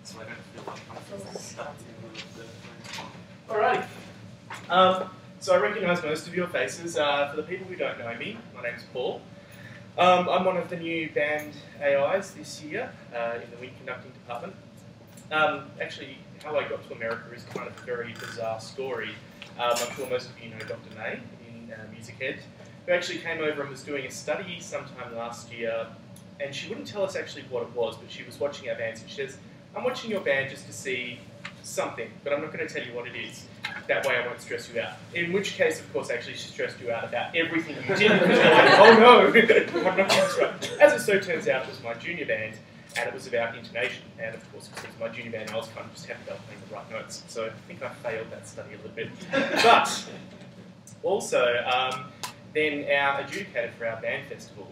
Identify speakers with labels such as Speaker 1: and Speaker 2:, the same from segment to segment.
Speaker 1: so I don't feel like I'm stuck in the Alrighty. So I recognise most of your faces. For the people who don't know me, my name's Paul. I'm one of the new band AIs this year in the wind conducting department. Actually, how I got to America is kind of a very bizarre story. I'm sure most of you know Dr. May in Music Ed, who actually came over and was doing a study sometime last year, and she wouldn't tell us actually what it was, but she was watching our bands and she says, I'm watching your band just to see something, but I'm not going to tell you what it is. That way I won't stress you out. In which case, of course, actually she stressed you out about everything you did, because you're like, oh no, I'm not going to stress. As it so turns out, it was my junior band, and it was about intonation, and of course, because it was my junior band, I was kind of just happy about playing the right notes, so I think I failed that study a little bit. But also, then our adjudicator for our band festival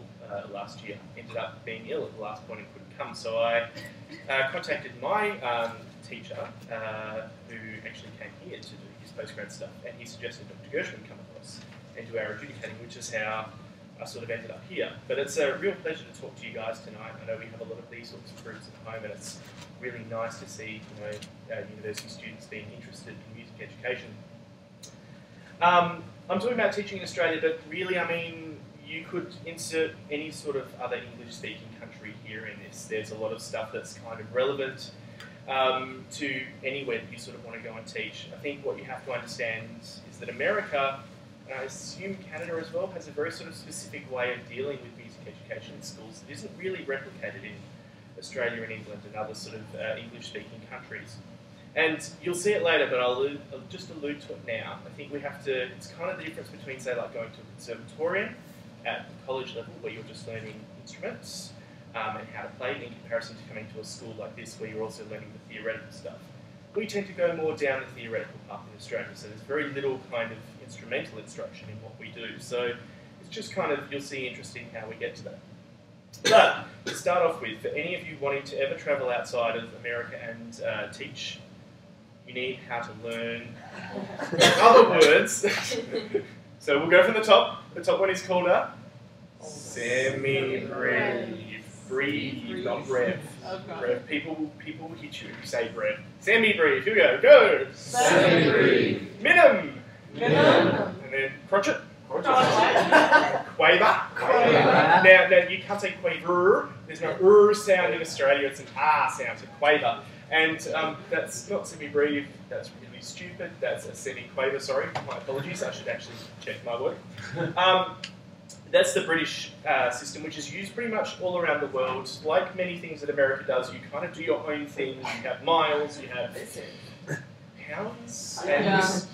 Speaker 1: last year ended up being ill at the last point and couldn't come, so I contacted my teacher, who actually came here to do his postgrad stuff, and he suggested Dr. Gershwin come across and do our adjudicating, which is how I sort of ended up here. But it's a real pleasure to talk to you guys tonight. I know we have a lot of these sorts of groups at home, and it's really nice to see, you know, our university students being interested in music education. I'm talking about teaching in Australia, but really, I mean, you could insert any sort of other English-speaking country here in this. There's a lot of stuff that's kind of relevant to anywhere that you sort of want to go and teach. I think what you have to understand is that America, and I assume Canada as well, has a very sort of specific way of dealing with music education in schools that isn't really replicated in Australia and England and other sort of English-speaking countries. And you'll see it later, but I'll just allude to it now. I think we have to, it's kind of the difference between, say, like going to a conservatorium at the college level where you're just learning instruments and how to play in comparison to coming to a school like this where you're also learning the theoretical stuff. We tend to go more down the theoretical path in Australia, so there's very little kind of instrumental instruction in what we do. So it's just kind of, you'll see interesting how we get to that. But to start off with, for any of you wanting to ever travel outside of America and teach, you need how to learn other words. So we'll go from the top. The top one is called a semi-breve. Breathe, not brev. Brev. People hit you if you say brev. Semi-breve. Here we go. Go. Semi-breve. Minim. And then crotchet. Quaver. Now you can't say quaver. There's no sound in Australia. It's an R sound. So quaver. And that's not semi-breve. That's really stupid. That's a semi-quaver. Sorry. My apologies. I should actually check my work. That's the British system, which is used pretty much all around the world. Like many things that America does, you kind of do your own thing. You have miles, you have pounds, and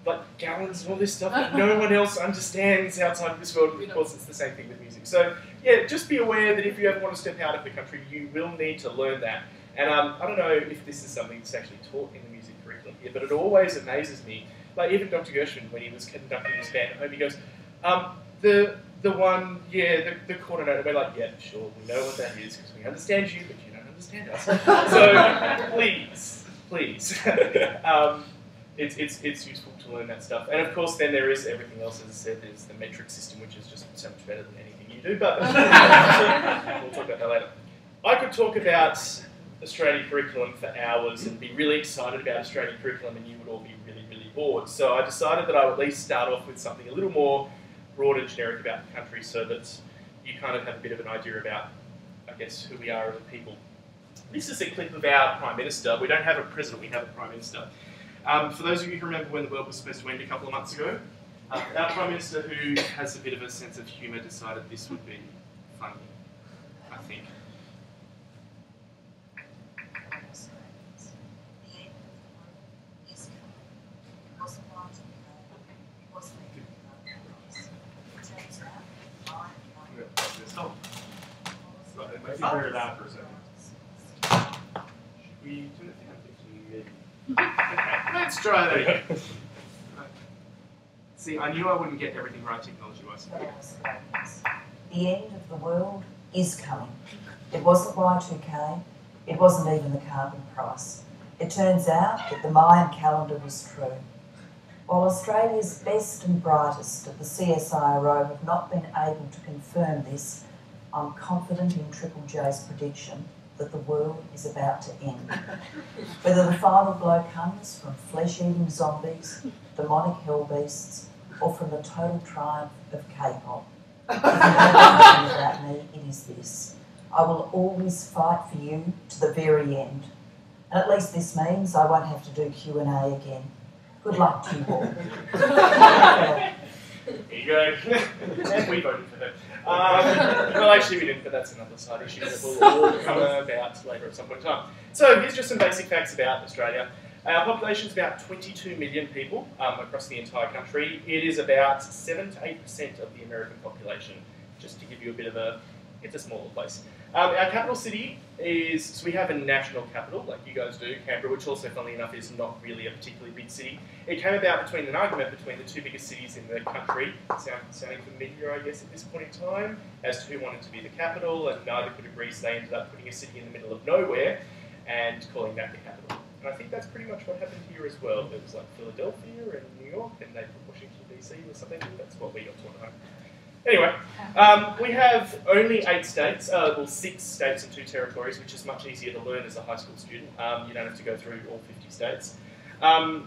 Speaker 1: like gallons and all this stuff that no one else understands outside of this world. Of course, it's the same thing with music. So yeah, just be aware that if you ever want to step out of the country, you will need to learn that. And I don't know if this is something that's actually taught in the music curriculum here, but it always amazes me. Like even Dr. Gershwin, when he was conducting his band at home, he goes, the one, yeah, the quarter note, we're like, yeah, sure, we know what that is because we understand you, but you don't understand us. So please, it's useful to learn that stuff. And of course, then there is everything else, as I said, there's the metric system, which is just so much better than anything you do, but we'll talk about that later. I could talk about Australian curriculum for hours and be really excited about Australian curriculum, and you would all be really, really bored. So I decided that I would at least start off with something a little more broad and generic about the country so that you kind of have a bit of an idea about, I guess, who we are as a people. This is a clip of our Prime Minister. We don't have a President, we have a Prime Minister. For those of you who remember when the world was supposed to end a couple of months ago, our Prime Minister, who has a bit of a sense of humour, decided this would be funny, I think.
Speaker 2: Figure it out for a second.
Speaker 1: We turn it down 50. Okay, let's try that again. See, I knew I wouldn't get everything right technology-wise.
Speaker 3: The end of the world is coming. It wasn't Y2K. It wasn't even the carbon price. It turns out that the Mayan calendar was true. While Australia's best and brightest at the CSIRO have not been able to confirm this, I'm confident in Triple J's prediction that the world is about to end. Whether the final blow comes from flesh-eating zombies, demonic hell beasts, or from the total triumph of K-pop. If you know anything about me, it is this. I will always fight for you to the very end. And at least this means I won't have to do Q&A again. Good luck to you all.
Speaker 1: There you go. And we voted for her. Well, actually we didn't, but that's another side issue that will all come about later at some point in time. So here's just some basic facts about Australia. Our population is about 22 million people across the entire country. It is about 7 to 8% of the American population, just to give you a bit of a, it's a smaller place. Our capital city is, so we have a national capital, like you guys do, Canberra, which also, funnily enough, is not really a particularly big city. It came about between an argument between the two biggest cities in the country, sounding familiar, I guess, at this point in time, as to who wanted to be the capital, and neither could agree, so they ended up putting a city in the middle of nowhere and calling that the capital. And I think that's pretty much what happened here as well. There was like Philadelphia and New York, and they put Washington DC or something. That's what we got to know. Anyway, we have only 8 states, well 6 states and 2 territories, which is much easier to learn as a high school student. You don't have to go through all 50 states. And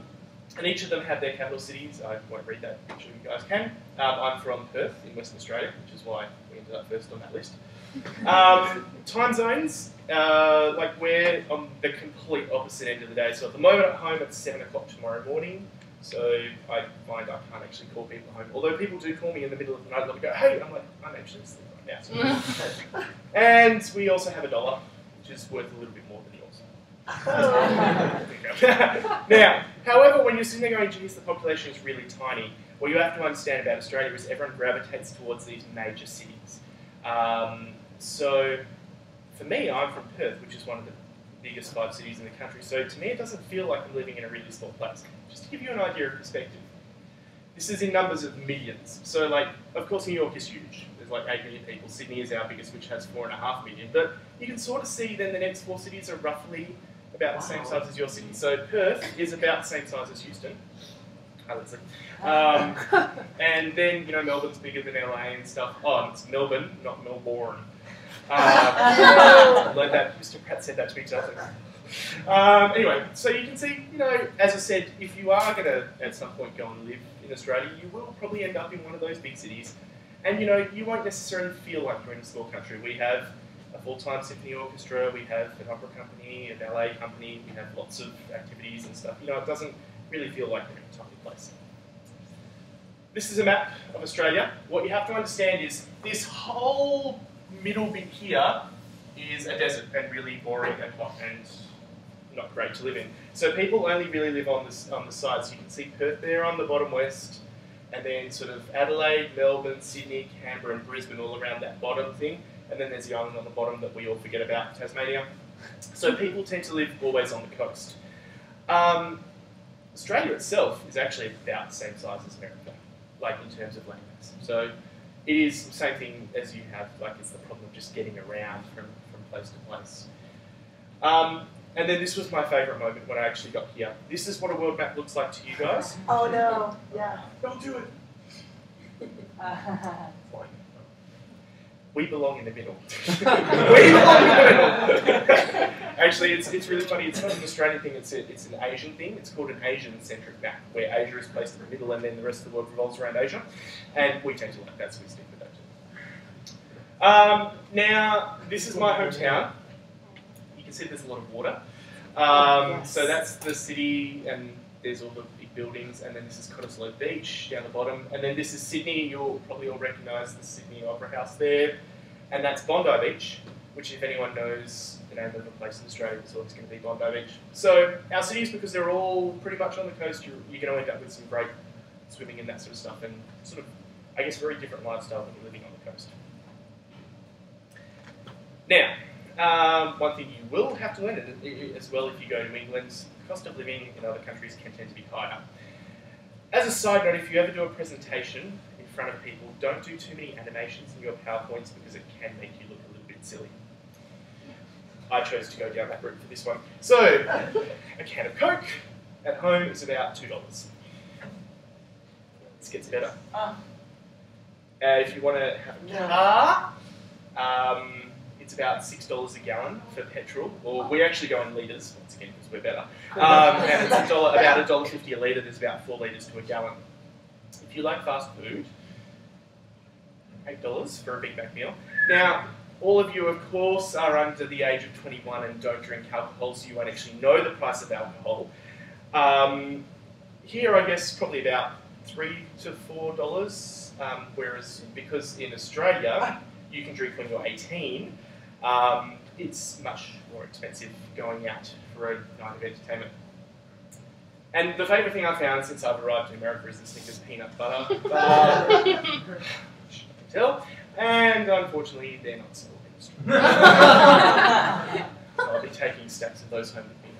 Speaker 1: each of them have their capital cities. I won't read that, I'm sure you guys can. I'm from Perth in Western Australia, which is why we ended up first on that list. Time zones, like we're on the complete opposite end of the day. So at the moment at home it's 7 o'clock tomorrow morning. So I find I can't actually call people home. Although people do call me in the middle of the night and go, hey, I'm like, I'm actually asleep right now. So and we also have $1, which is worth a little bit more than yours. Now, however, when you're sitting there going, geez, the population is really tiny, what you have to understand about Australia is everyone gravitates towards these major cities. So for me, I'm from Perth, which is one of the biggest 5 cities in the country. So to me, it doesn't feel like I'm living in a really small place. Just to give you an idea of perspective, this is in numbers of millions. So like, of course, New York is huge. There's like 8 million people. Sydney is our biggest, which has 4.5 million. But you can sort of see then the next 4 cities are roughly about the same size as your city. So Perth is about the same size as Houston. And then, you know, Melbourne's bigger than LA and stuff. Oh, it's Melbourne, not Melbourne. I learned that, Mr. Pratt said that to me today. Anyway, so you can see, you know, as I said, if you are going to at some point go and live in Australia, you will probably end up in one of those big cities. And, you know, you won't necessarily feel like you're in a small country. We have a full-time symphony orchestra, we have an opera company, a ballet company, we have lots of activities and stuff. You know, it doesn't really feel like you're in a tiny place. This is a map of Australia. What you have to understand is this whole middle bit here is a desert and really boring and hot and not great to live in. So people only really live on the sides. You can see Perth there on the bottom west, and then sort of Adelaide, Melbourne, Sydney, Canberra and Brisbane all around that bottom thing. And then there's the island on the bottom that we all forget about, Tasmania. So people tend to live always on the coast. Australia itself is actually about the same size as America, like in terms of land mass. So it is the same thing as you have, like it's the problem of just getting around from place to place. And then this was my favourite moment when I actually got here. This is what a world map looks like to you guys.
Speaker 4: Oh no, yeah.
Speaker 1: Don't do it. Fine. We belong in the middle. We belong in the middle. Actually, it's really funny. It's not an Australian thing. It's an Asian thing. It's called an Asian-centric map, where Asia is placed in the middle, and then the rest of the world revolves around Asia. And we tend to like that, so we stick with that too. Now, this is my hometown. You can see there's a lot of water. So that's the city, and there's all the big buildings, and then this is Cottesloe Beach down the bottom, and then this is Sydney. You'll probably all recognise the Sydney Opera House there, and that's Bondi Beach, which if anyone knows the name of a place in Australia, it's always going to be Bondi Beach. So our cities, because they're all pretty much on the coast, you're going to end up with some great swimming and that sort of stuff, and sort of, I guess, very different lifestyle when you're living on the coast. Now, one thing you will have to learn as well if you go to England, the cost of living in other countries can tend to be higher. As a side note, if you ever do a presentation in front of people, don't do too many animations in your PowerPoints because it can make you look a little bit silly. I chose to go down that route for this one. So, a can of Coke at home is about $2. This gets better. If you want to have a car, It's about $6 a gallon for petrol, or we actually go in litres, once again, because we're better. And it's about $1.50 a litre, there's about 4 litres to a gallon. If you like fast food, $8 for a Big Mac meal. Now, all of you, of course, are under the age of 21 and don't drink alcohol, so you won't actually know the price of alcohol. Here, I guess, probably about $3 to $4, whereas because in Australia, you can drink when you're 18, it's much more expensive going out for a night of entertainment. And the favourite thing I've found since I've arrived in America is the Snickers peanut butter. I can tell. And unfortunately, they're not sold in Australia. So I'll be taking stacks of those home with me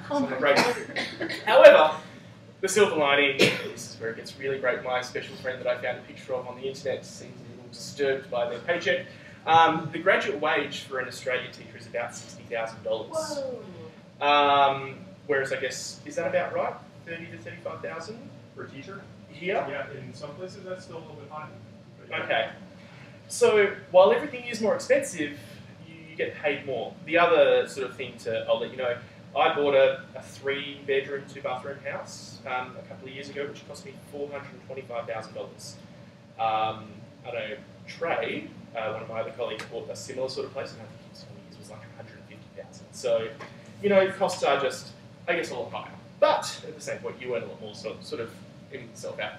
Speaker 1: over the break. However, the silver lining, this is where it gets really great. My special friend that I found a picture of on the internet seems a little disturbed by their paycheck. The graduate wage for an Australian teacher is about $60,000. Whereas I guess, is that about right? 30 to 35,000
Speaker 2: For a teacher?
Speaker 1: Here?
Speaker 2: Yeah, in some places that's still a little bit high. Yeah.
Speaker 1: Okay. So while everything is more expensive, you get paid more. The other sort of thing I'll let you know, I bought a 3-bedroom, 2-bathroom house a couple of years ago, which cost me $425,000. I know Trey, one of my other colleagues, bought a similar sort of place, and I think his was like $150,000. So, you know, costs are just, I guess, a lot higher. But at the same point, you earn a lot more, sort of even itself out.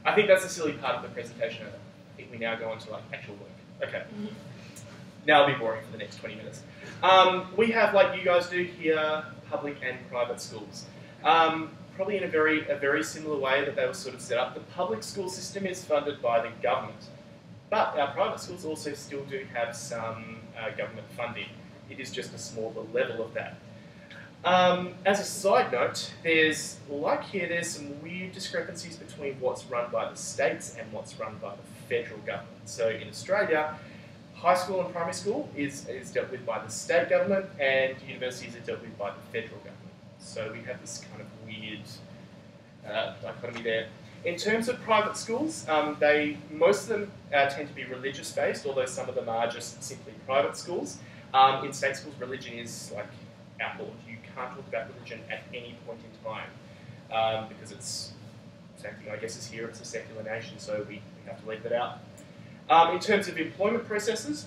Speaker 1: I think that's a silly part of the presentation. I think we now go on to like actual work. Okay. Now I'll be boring for the next 20 minutes. We have, like you guys do here, public and private schools. Probably in a very similar way that they were sort of set up. The public school system is funded by the government, but our private schools also still do have some government funding. It is just a smaller level of that. As a side note, there's some weird discrepancies between what's run by the states and what's run by the federal government. So in Australia, high school and primary school is dealt with by the state government, and universities are dealt with by the federal government. So we have this kind of weird dichotomy there. In terms of private schools, most of them tend to be religious based, although some of them are just simply private schools. In state schools, religion is like outlawed. You can't talk about religion at any point in time because it's the same thing, I guess, as here. It's a secular nation, so we have to leave that out. In terms of employment processes,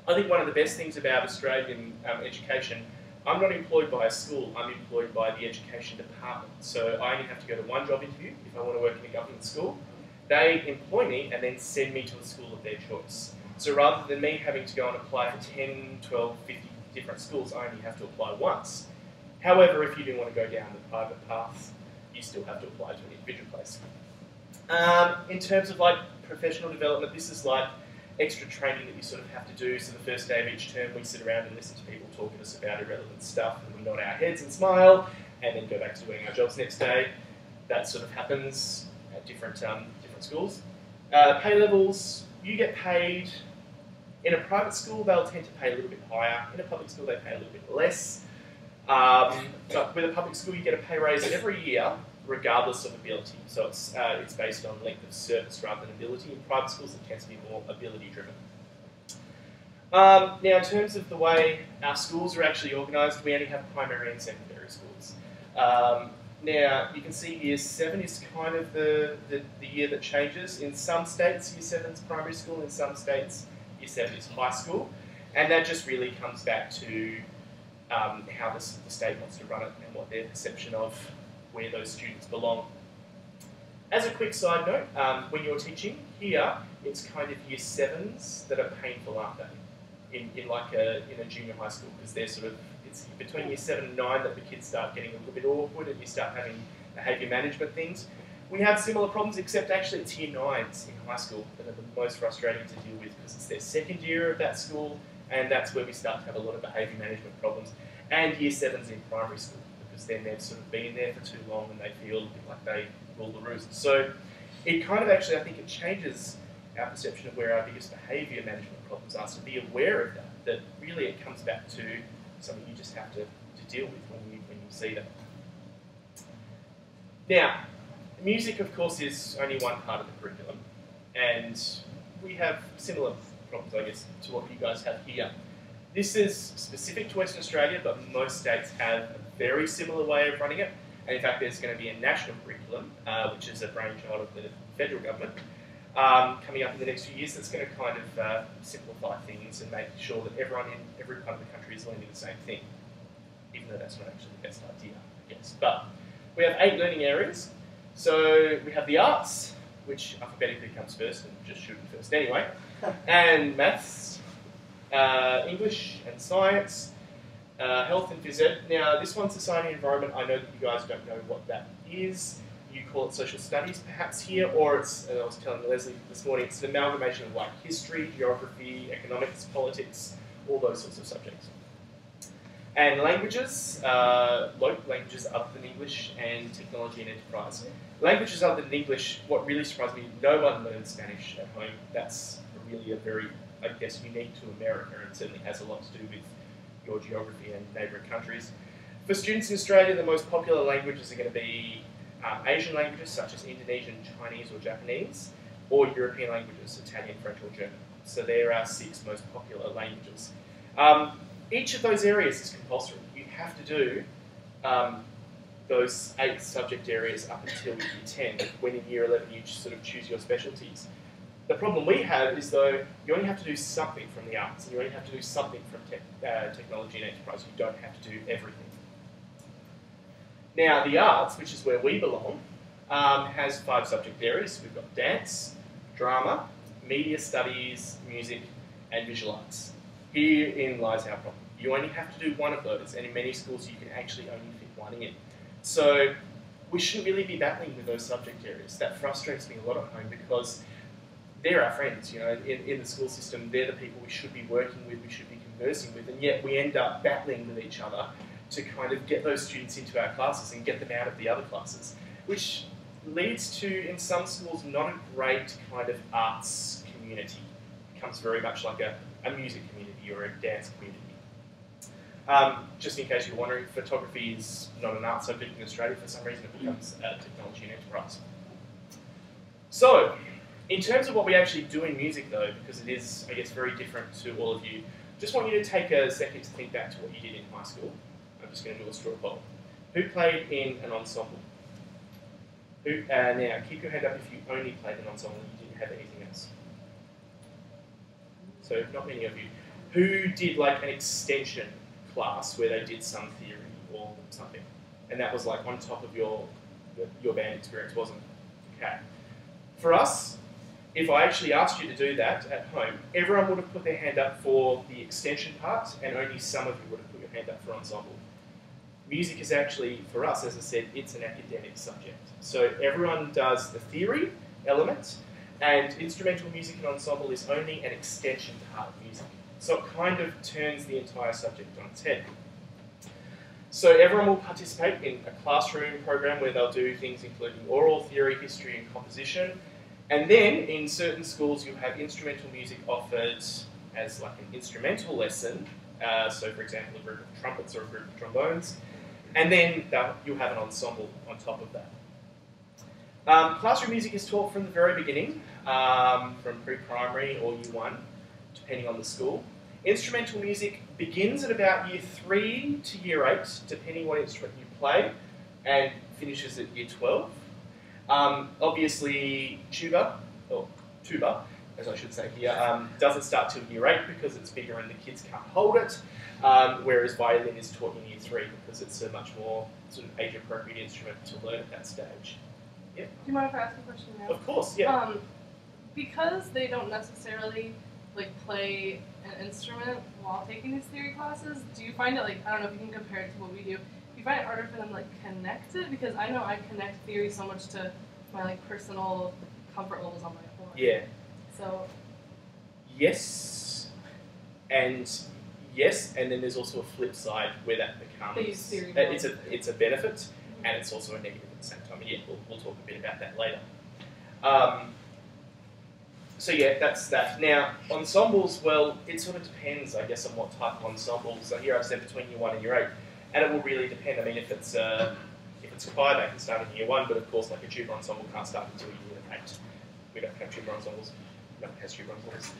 Speaker 1: I think one of the best things about Australian education, I'm not employed by a school, I'm employed by the education department. So I only have to go to one job interview if I want to work in a government school. They employ me and then send me to a school of their choice. So rather than me having to go and apply for 10, 12, 50 different schools, I only have to apply once. However, if you do want to go down the private path, you still have to apply to an individual place. In terms of like professional development, this is like extra training that you sort of have to do. So the first day of each term, we sit around and listen to people talking to us about irrelevant stuff, and we nod our heads and smile, and then go back to doing our jobs next day. That sort of happens at different schools. Pay levels, you get paid. In a private school, they'll tend to pay a little bit higher. In a public school, they pay a little bit less. But with a public school, you get a pay raise every year, regardless of ability. So it's based on length of service rather than ability. In private schools, it tends to be more ability-driven. Now, in terms of the way our schools are actually organised, we only have primary and secondary schools. Now, you can see Year 7 is kind of the year that changes. In some states, Year 7 is primary school. In some states, Year 7 is high school. And that just really comes back to how the state wants to run it and what their perception of where those students belong. As a quick side note, when you're teaching here, it's kind of Year 7s that are painful, aren't they? In a junior high school, because they're sort of, it's between Year 7 and 9 that the kids start getting a little bit awkward and you start having behaviour management things. We have similar problems, except actually it's Year 9s in high school that are the most frustrating to deal with, because it's their second year of that school, and that's where we start to have a lot of behaviour management problems. And Year 7s in primary school, because then they've sort of been there for too long and they feel like they rule the roost. So it kind of actually, I think it changes our perception of where our biggest behaviour management problems are, so be aware of that really it comes back to something you just have to deal with when you see that. Now, music, of course, is only one part of the curriculum, and we have similar problems, I guess, to what you guys have here. This is specific to Western Australia, but most states have a very similar way of running it. And in fact, there's going to be a national curriculum, which is a brainchild of the federal government, coming up in the next few years that's going to kind of simplify things and make sure that everyone in every part of the country is learning the same thing, even though that's not actually the best idea, I guess. But we have 8 learning areas. So we have the arts, which alphabetically comes first, and just should be first anyway, and maths, English and science, health and phys ed. Now, this one's society and environment. I know that you guys don't know what that is. You call it social studies perhaps here, or it's, as I was telling Leslie this morning, it's an amalgamation of like history, geography, economics, politics, all those sorts of subjects. And languages, local languages other than English, and technology and enterprise. Languages other than English, what really surprised me, no one learns Spanish at home. That's really a very, I guess, unique to America, and certainly has a lot to do with your geography and neighbouring countries. For students in Australia, the most popular languages are going to be Asian languages such as Indonesian, Chinese or Japanese, or European languages, Italian, French or German. So there are 6 most popular languages. Each of those areas is compulsory. You have to do those 8 subject areas up until year 10, when in year 11 you sort of choose your specialties. The problem we have is, though, you only have to do something from the arts, and you only have to do something from technology and enterprise. You don't have to do everything. Now, the arts, which is where we belong, has 5 subject areas. We've got dance, drama, media studies, music, and visual arts. Herein lies our problem. You only have to do one of those, and in many schools you can actually only fit one in. So we shouldn't really be battling with those subject areas. That frustrates me a lot at home, because they're our friends, you know, in the school system. They're the people we should be working with, we should be conversing with, and yet we end up battling with each other to kind of get those students into our classes and get them out of the other classes, which leads to, in some schools, not a great kind of arts community. It becomes very much like a music community or a dance community. Just in case you're wondering, photography is not an art subject in Australia. For some reason, it becomes technology and enterprise. So, in terms of what we actually do in music, though, because it is, I guess, very different to all of you, just want you to take a second to think back to what you did in high school. I'm just going to do a straw poll. Who played in an ensemble? Who? Now, keep your hand up if you only played an ensemble and you didn't have anything else. So, not many of you. Who did like an extension class where they did some theory or something, and that was like on top of your band experience, wasn't it? Okay. For us, if I actually asked you to do that at home, everyone would have put their hand up for the extension part, and only some of you would have put your hand up for ensemble. Music is actually, for us, as I said, it's an academic subject. So everyone does the theory element, and instrumental music and ensemble is only an extension part of music. So it kind of turns the entire subject on its head. So everyone will participate in a classroom program where they'll do things including oral theory, history and composition. And then in certain schools you'll have instrumental music offered as like an instrumental lesson. So for example, a group of trumpets or a group of trombones. And then you'll have an ensemble on top of that. Classroom music is taught from the very beginning, from pre-primary or year 1, depending on the school. Instrumental music begins at about year 3 to year 8, depending what instrument you play, and finishes at year 12. Obviously, tuba, as I should say here, doesn't start till year 8 because it's bigger and the kids can't hold it, whereas violin is taught in year 3 because it's a much more sort of age-appropriate instrument to learn at that stage. Yeah.
Speaker 4: Do you mind if I ask a question now?
Speaker 1: Of course, yeah.
Speaker 4: Because they don't necessarily like play an instrument while taking these theory classes, do you find it like, I don't know if you can compare it to what we do, you find it harder for them to like connect it? Because I know I connect theory so much to my like personal comfort levels on my own.
Speaker 1: Yeah.
Speaker 4: So
Speaker 1: yes, and then there's also a flip side where that becomes
Speaker 4: they use theory
Speaker 1: it's a benefit and it's also a negative at the same time. Yeah, we'll talk a bit about that later. So yeah, that's that. Now, ensembles, well, it sort of depends, I guess, on what type of ensemble. So here I've said between year 1 and year 8, and it will really depend. I mean, if it's choir, they can start in year 1, but of course, like a tuba ensemble can't start until year 8. We don't have tuba ensembles. No, history run course.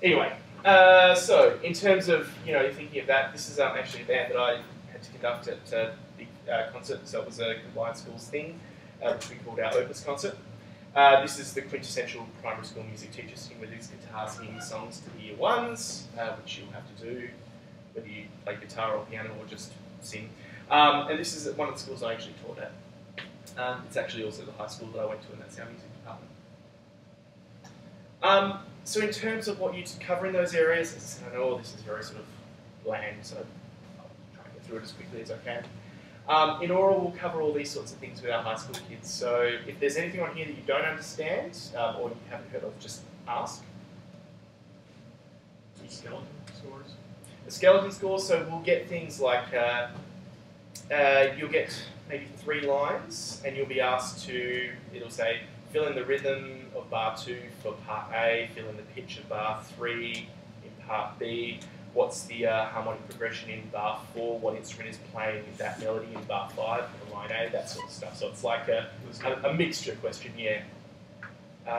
Speaker 1: Anyway, so in terms of, you're thinking of that, this is actually a band that I had to conduct at a big concert, so it was a combined schools thing, which we called our Opus concert. This is the quintessential primary school music teacher sitting with his guitar singing songs to the year ones, which you'll have to do, whether you play guitar or piano or just sing. And this is one of the schools I actually taught at. It's actually also the high school that I went to, and that's our music department. So in terms of what you cover in those areas, as I said, I know this is very sort of bland, so I'll try and get through it as quickly as I can. In oral, we'll cover all these sorts of things with our high school kids. So if there's anything on here that you don't understand or you haven't heard of, just ask.
Speaker 2: Skeleton scores?
Speaker 1: The skeleton scores, so we'll get things like, you'll get maybe 3 lines and you'll be asked to, it'll say, fill in the rhythm of bar 2 for part A, fill in the pitch of bar 3 in part B, what's the harmonic progression in bar 4, what instrument is playing that melody in bar 5 for line A, that sort of stuff. So it's like a mixture question, yeah.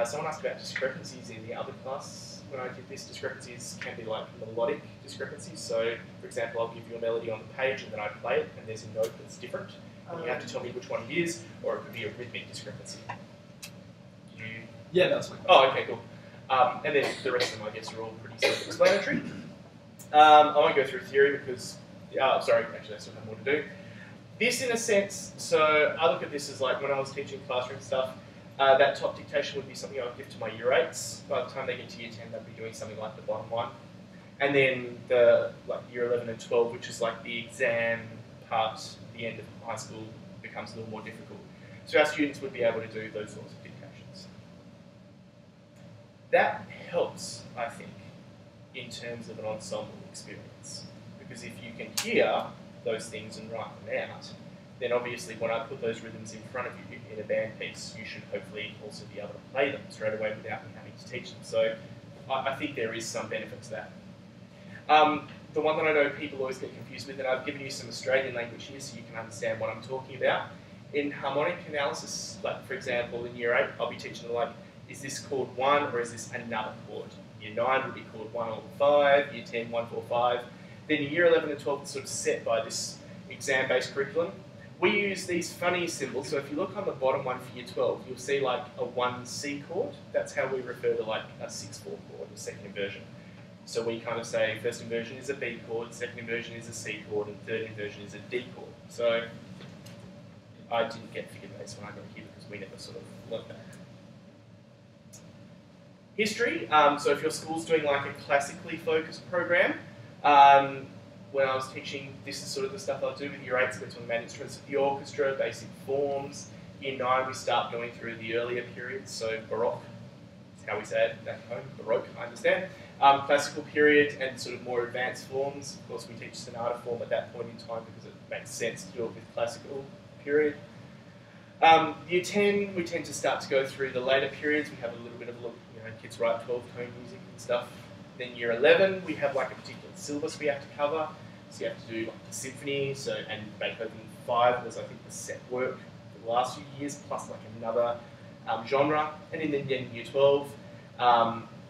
Speaker 1: Someone asked about discrepancies in the other class. When I did this, discrepancies can be like melodic discrepancies. So, for example, I'll give you a melody on the page and then I play it and there's a note that's different. And you have to tell me which one it is, or it could be a rhythmic discrepancy.
Speaker 5: Yeah, that's fine.
Speaker 1: Oh, okay, cool. And then the rest of them, I guess, are all pretty self-explanatory. I won't go through theory because, sorry, actually I still have more to do. This, in a sense, so I look at this as like when I was teaching classroom stuff, that top dictation would be something I would give to my year 8s. By the time they get to year 10, they'd be doing something like the bottom one. And then the year 11 and 12, which is like the exam part, the end of high school, becomes a little more difficult. So our students would be able to do those sorts of dictations. That helps, I think, in terms of an ensemble experience. Because if you can hear those things and write them out, then obviously when I put those rhythms in front of you in a band piece, you should hopefully also be able to play them straight away without me having to teach them. So I think there is some benefit to that. The one that I know people always get confused with, and I've given you some Australian language here so you can understand what I'm talking about. In harmonic analysis, like for example in year 8, I'll be teaching them like, is this chord 1 or is this another chord? Year 9 would be chord 1 or 5, year 10, 1, 4, 5. Then in year 11 and 12, it's sort of set by this exam-based curriculum. We use these funny symbols, so if you look on the bottom one for year 12, you'll see like a 1C chord. That's how we refer to like a 6/4 chord, the second inversion. So we kind of say first inversion is a B chord, second inversion is a C chord, and third inversion is a D chord. So I didn't get figure bass when I got here because we never sort of learned that. History, so if your school's doing like a classically focused program, when I was teaching, this is sort of the stuff I'll do with year 8s, we're talking about instruments of the orchestra, basic forms. Year 9, we start going through the earlier periods, so Baroque, that's how we say it back home, Baroque, I understand. Classical period and sort of more advanced forms. Of course, we teach sonata form at that point in time because it makes sense to do it with classical period. Year 10, we tend to start to go through the later periods. We have a little bit of a look, kids write 12-tone music and stuff. Then year 11, we have like a particular syllabus we have to cover. So you have to do like the symphony, and Beethoven 5 was I think the set work for the last few years, plus like another genre. And then year 12,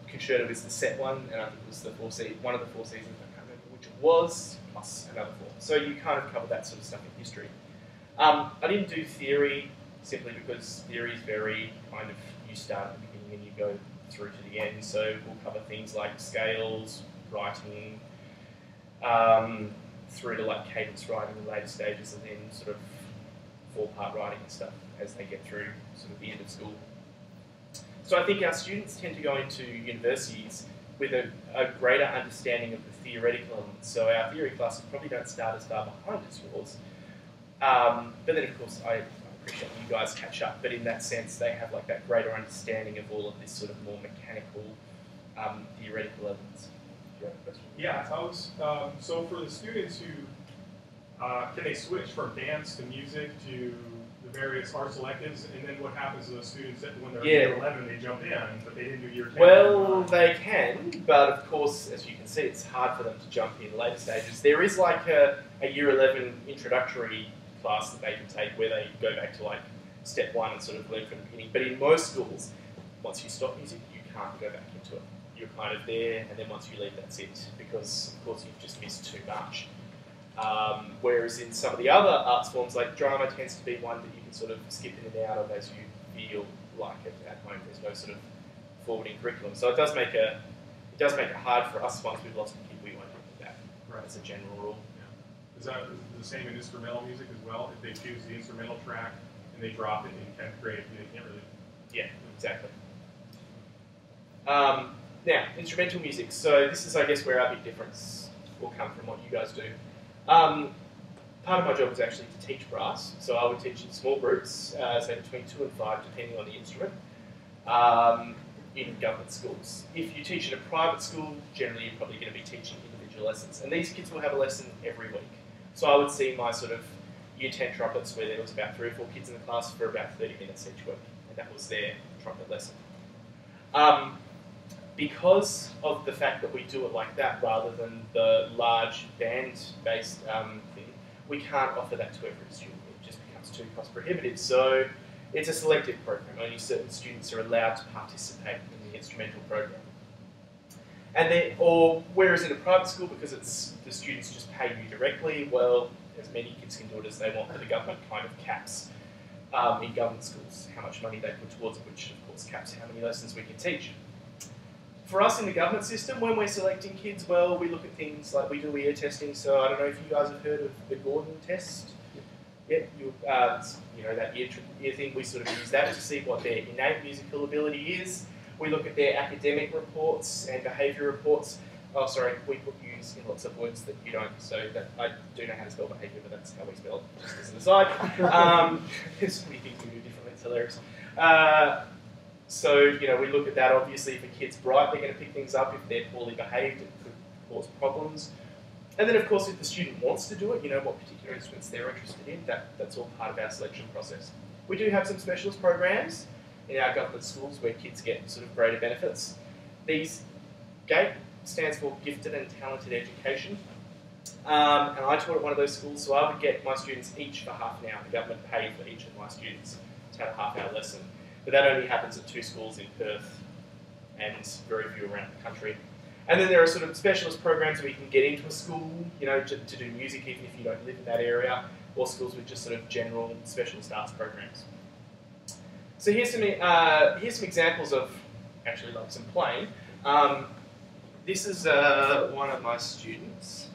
Speaker 1: concerto is the set one, and I think it was one of the 4 seasons, I can't remember which it was, plus another 4. So you kind of cover that sort of stuff in history. I didn't do theory simply because theory is very kind of, you start at the beginning and you go through to the end. So we'll cover things like scales, writing, through to like cadence writing in the later stages, and then sort of 4-part writing and stuff as they get through sort of the end of school. So I think our students tend to go into universities with a greater understanding of the theoretical elements. So our theory classes probably don't start as far behind as yours. But then of course I appreciate you guys catch up, but in that sense they have like that greater understanding of all of this sort of more mechanical theoretical elements. Do you have a question?
Speaker 2: Yeah, so for the students who, can they switch from dance to music to the various art selectives, and then what happens to those students that when they're in year 11 they jump in, but they didn't do year 10?
Speaker 1: Well, they can, but of course, as you can see, it's hard for them to jump in later stages. There is like a year 11 introductory class that they can take where they go back to like step 1 and sort of learn from the beginning. But in most schools, once you stop music, you can't go back into it. You're kind of there, and then once you leave, that's it, because of course you've just missed too much. Whereas in some of the other arts forms, like drama tends to be one that you can sort of skip in and out of as you feel like it at home. There's no sort of forwarding curriculum, so it does make it hard for us once we've lost a kid. We won't do that. Right. As a general rule.
Speaker 2: Yeah. Is that the same in instrumental music as well? If they choose the instrumental track and they drop it in 10th grade, they can't really.
Speaker 1: Yeah, exactly. Now, instrumental music. So this is, I guess, where our big difference will come from what you guys do. Part of my job is actually to teach brass. So I would teach in small groups, say between 2 and 5, depending on the instrument, in government schools. If you teach in a private school, generally you're probably going to be teaching individual lessons. And these kids will have a lesson every week. So I would see my sort of Year 10 trumpets where there was about 3 or 4 kids in the class for about 30 minutes each week. And that was their trumpet lesson. Because of the fact that we do it like that rather than the large band-based thing, we can't offer that to every student. It just becomes too cost prohibitive. So it's a selective program. Only certain students are allowed to participate in the instrumental program. And whereas in a private school, because the students just pay you directly, well, as many kids can do it as they want, but the government kind of caps in government schools how much money they put towards it, which of course caps how many lessons we can teach. For us in the government system, when we're selecting kids, well, we look at things like we do ear testing. So I don't know if you guys have heard of the Gordon test. Yeah, you know, that ear thing. We sort of use that to see what their innate musical ability is. We look at their academic reports and behaviour reports. Oh, sorry, we use in lots of words that you don't. So that I do know how to spell behaviour, but that's how we spell it. Just as an aside, there's so many things we do differently. It's hilarious. So, you know, we look at that. Obviously, if a kid's bright, they're going to pick things up. If they're poorly behaved, it could cause problems. And then, of course, if the student wants to do it, you know, what particular instruments they're interested in, that's all part of our selection process. We do have some specialist programs in our government schools where kids get sort of greater benefits. GATE stands for Gifted and Talented Education. And I taught at one of those schools, so I would get my students each for half an hour. The government paid for each of my students to have a half-hour lesson. But that only happens at 2 schools in Perth and very few around the country. And then there are sort of specialist programs where you can get into a school, you know, to do music even if you don't live in that area, or schools with just sort of general specialist arts programs. So here's some examples of actually like some playing. This is one of my students.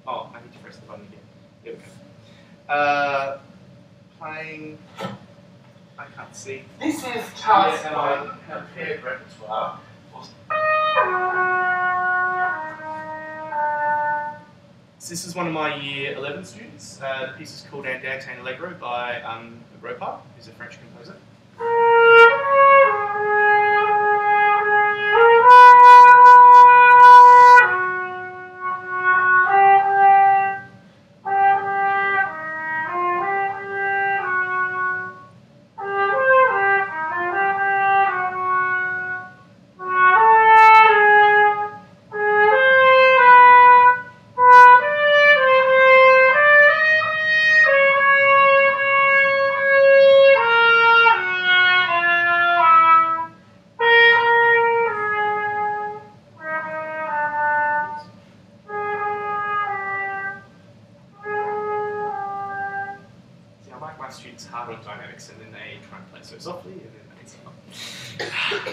Speaker 1: Oh, I need to press the button again. There we go. Playing. I can't see.
Speaker 5: This is task one, prepared repertoire.
Speaker 1: So this is one of my Year 11 students. The piece is called Andante and Allegro by Ropar, who's a French composer.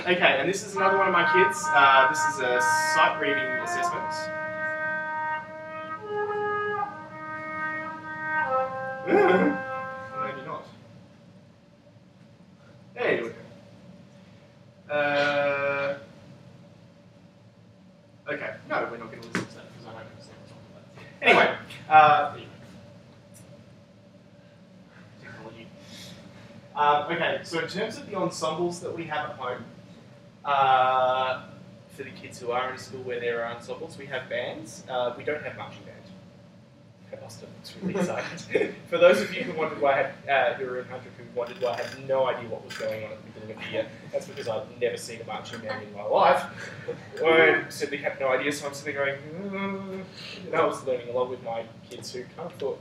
Speaker 1: Okay, and this is another one of my kids. This is a sight reading assessment. Maybe not. There we go. Okay, no, we're not going to listen to that because I don't understand what's wrong with that. Anyway, technology. Okay, so in terms of the ensembles that we have at home, for the kids who are in a school where there are ensembles, we have bands. We don't have marching band. Austin looks really excited. For those of you who wondered why who were in Hunter who wondered why I had no idea what was going on at the beginning of the year, that's because I've never seen a marching band in my life. I simply had no idea, so I'm sitting going, and I was learning along with my kids who kind of thought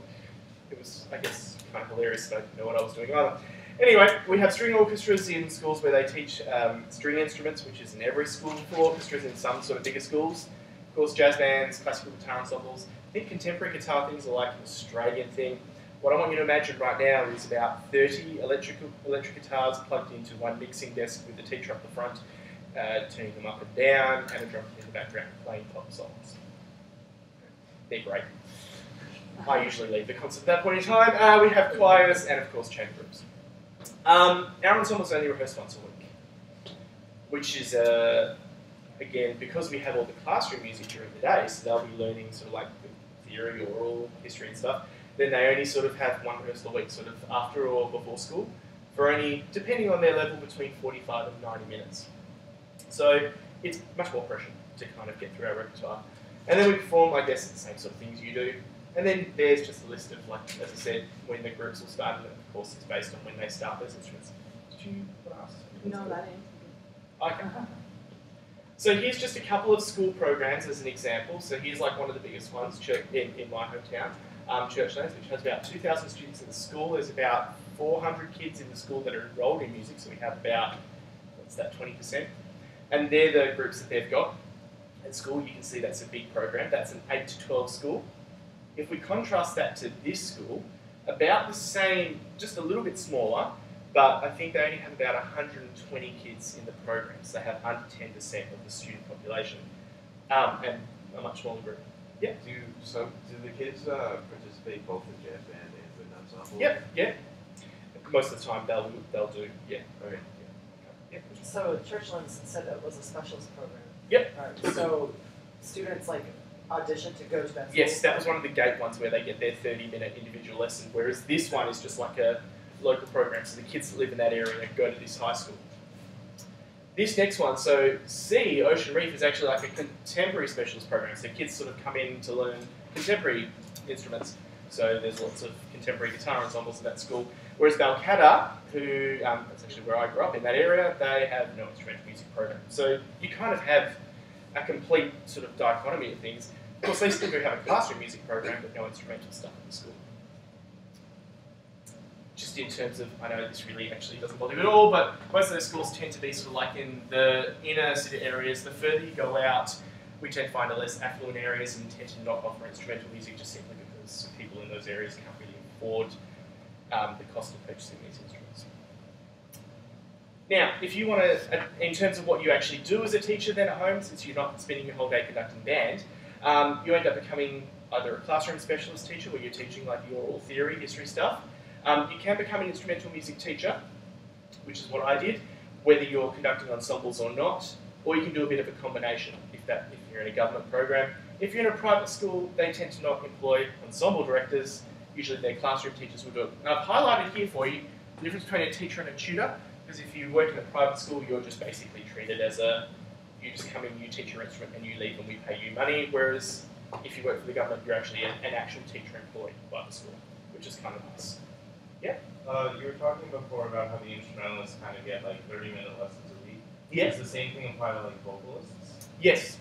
Speaker 1: it was, I guess, kind of hilarious that I didn't know what I was doing either. Anyway, we have string orchestras in schools where they teach string instruments, which is in every school. Full orchestras in some sort of bigger schools. Of course, jazz bands, classical guitar ensembles. I think contemporary guitar things are like an Australian thing. What I want you to imagine right now is about 30 electric guitars plugged into one mixing desk with the teacher up the front, turning them up and down, and a drum kit in the background playing pop songs. They're great. I usually leave the concert at that point in time. We have choirs and, of course, chamber groups. Our ensembles only rehearse once a week, which is, again, because we have all the classroom music during the day, so they'll be learning sort of like the theory, oral history and stuff, then they only sort of have one rehearsal a week, sort of after or before school, for only, depending on their level, between 45 and 90 minutes. So it's much more pressure to kind of get through our repertoire. And then we perform, I guess, the same sort of things you do. And then there's just a list of, like, as I said, when the groups will start, and of course it's based on when they start those instruments. Did you ask?
Speaker 4: No, that ain't.
Speaker 1: Okay. So here's just a couple of school programs as an example. So here's like one of the biggest ones in my hometown, Churchlands, which has about 2,000 students in the school. There's about 400 kids in the school that are enrolled in music, so we have about, what's that, 20%? And they're the groups that they've got at school. You can see that's a big program. That's an 8 to 12 school. If we contrast that to this school, about the same, just a little bit smaller, but I think they only have about 120 kids in the program, so they have under 10% of the student population, and a much smaller group. Yeah.
Speaker 5: Do the kids participate both in jazz band and in ensemble?
Speaker 1: Yep. Yeah. Most of the time they'll do. Yeah.
Speaker 5: Okay.
Speaker 1: Yeah.
Speaker 6: So Churchlands said it was a specialist program.
Speaker 1: Yep.
Speaker 6: Right. So students like audition to go to that school?
Speaker 1: Yes, that was one of the gate ones where they get their 30-minute individual lesson, whereas this one is just like a local program, so the kids that live in that area go to this high school. This next one, so C, Ocean Reef, is actually like a contemporary specialist program, so kids sort of come in to learn contemporary instruments, so there's lots of contemporary guitar ensembles at that school, whereas Balcatta, who, that's actually where I grew up in that area, they have no instrumental music program. So you kind of have a complete sort of dichotomy of things. Of course, they still do have a classroom music program, but no instrumental stuff in the school. Just in terms of, I know this really actually doesn't bother you at all, but most of those schools tend to be sort of like in the inner city areas. The further you go out, we tend to find the less affluent areas and tend to not offer instrumental music just simply because people in those areas can't really afford the cost of purchasing these instruments. Now, if you want to, in terms of what you actually do as a teacher then at home, since you're not spending your whole day conducting band, you end up becoming either a classroom specialist teacher where you're teaching like the oral theory, history stuff. You can become an instrumental music teacher, which is what I did, whether you're conducting ensembles or not, or you can do a bit of a combination if you're in a government program. If you're in a private school, they tend to not employ ensemble directors. Usually their classroom teachers will do it. And I've highlighted here for you the difference between a teacher and a tutor, because if you work in a private school, you're just basically treated as you just come in, you teach your instrument, and you leave, and we pay you money, whereas if you work for the government, you're actually an actual teacher employed by the school, which is kind of nice. Yeah?
Speaker 7: You were talking before about how the instrumentalists kind of get like 30-minute lessons a week.
Speaker 1: Yeah.
Speaker 7: Does the same thing apply to like vocalists?
Speaker 1: Yes.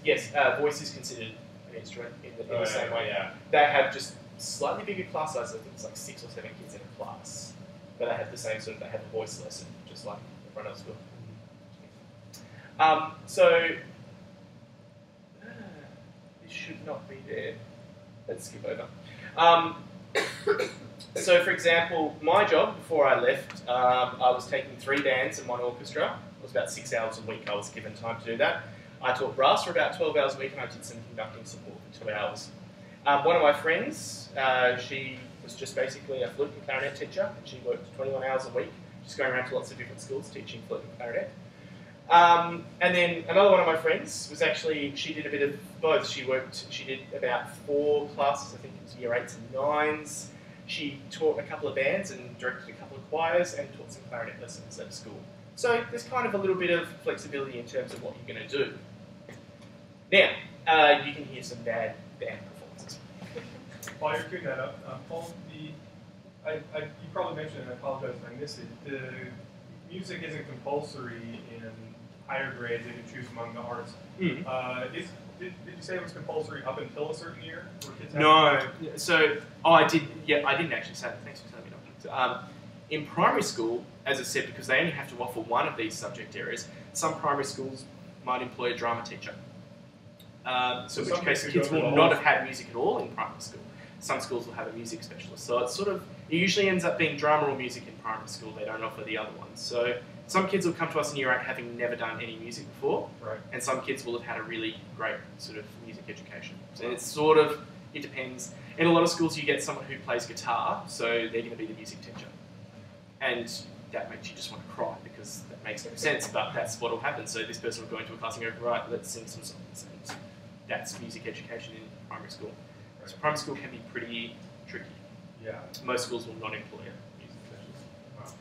Speaker 1: Voice is considered an instrument in the same way.
Speaker 7: Yeah.
Speaker 1: They have just slightly bigger class size. I think it's like 6 or 7 kids in a class. But they have the same sort of, they have a voice lesson, just like the front of school. So, this should not be there. Let's skip over. So, for example, my job before I left, I was taking 3 bands and 1 orchestra. It was about 6 hours a week I was given time to do that. I taught brass for about 12 hours a week, and I did some conducting support for 2 hours. One of my friends, she was just basically a flute and clarinet teacher, and she worked 21 hours a week, just going around to lots of different schools teaching flute and clarinet. And then another one of my friends was actually, she did a bit of both. She did about 4 classes, I think it was year 8s and 9s. She taught a couple of bands and directed a couple of choirs and taught some clarinet lessons at school. So there's kind of a little bit of flexibility in terms of what you're going to do. Now, you can hear some bad band performances.
Speaker 2: While you're queuing that up, Paul, you probably mentioned, and I apologize if I missed it, the music isn't compulsory in higher grades. They can choose among the arts. Did you say it was compulsory up until a certain year?
Speaker 1: No. So, I didn't actually say that. Thanks for telling me. In primary school, as I said, because they only have to offer one of these subject areas, some primary schools might employ a drama teacher. So in which case kids will not have had music at all in primary school. Some schools will have a music specialist. So it's sort of, it usually ends up being drama or music in primary school. They don't offer the other ones. So some kids will come to us in year 8 having never done any music before,
Speaker 2: right.
Speaker 1: And some kids will have had a really great sort of music education. So it's sort of, it depends. In a lot of schools you get someone who plays guitar, so they're going to be the music teacher. And that makes you just want to cry because that makes no sense, but that's what will happen. So this person will go into a class and go, right, let's sing some songs. And that's music education in primary school.
Speaker 2: Right.
Speaker 1: So primary school can be pretty tricky.
Speaker 2: Yeah.
Speaker 1: Most schools will not employ a music specialist.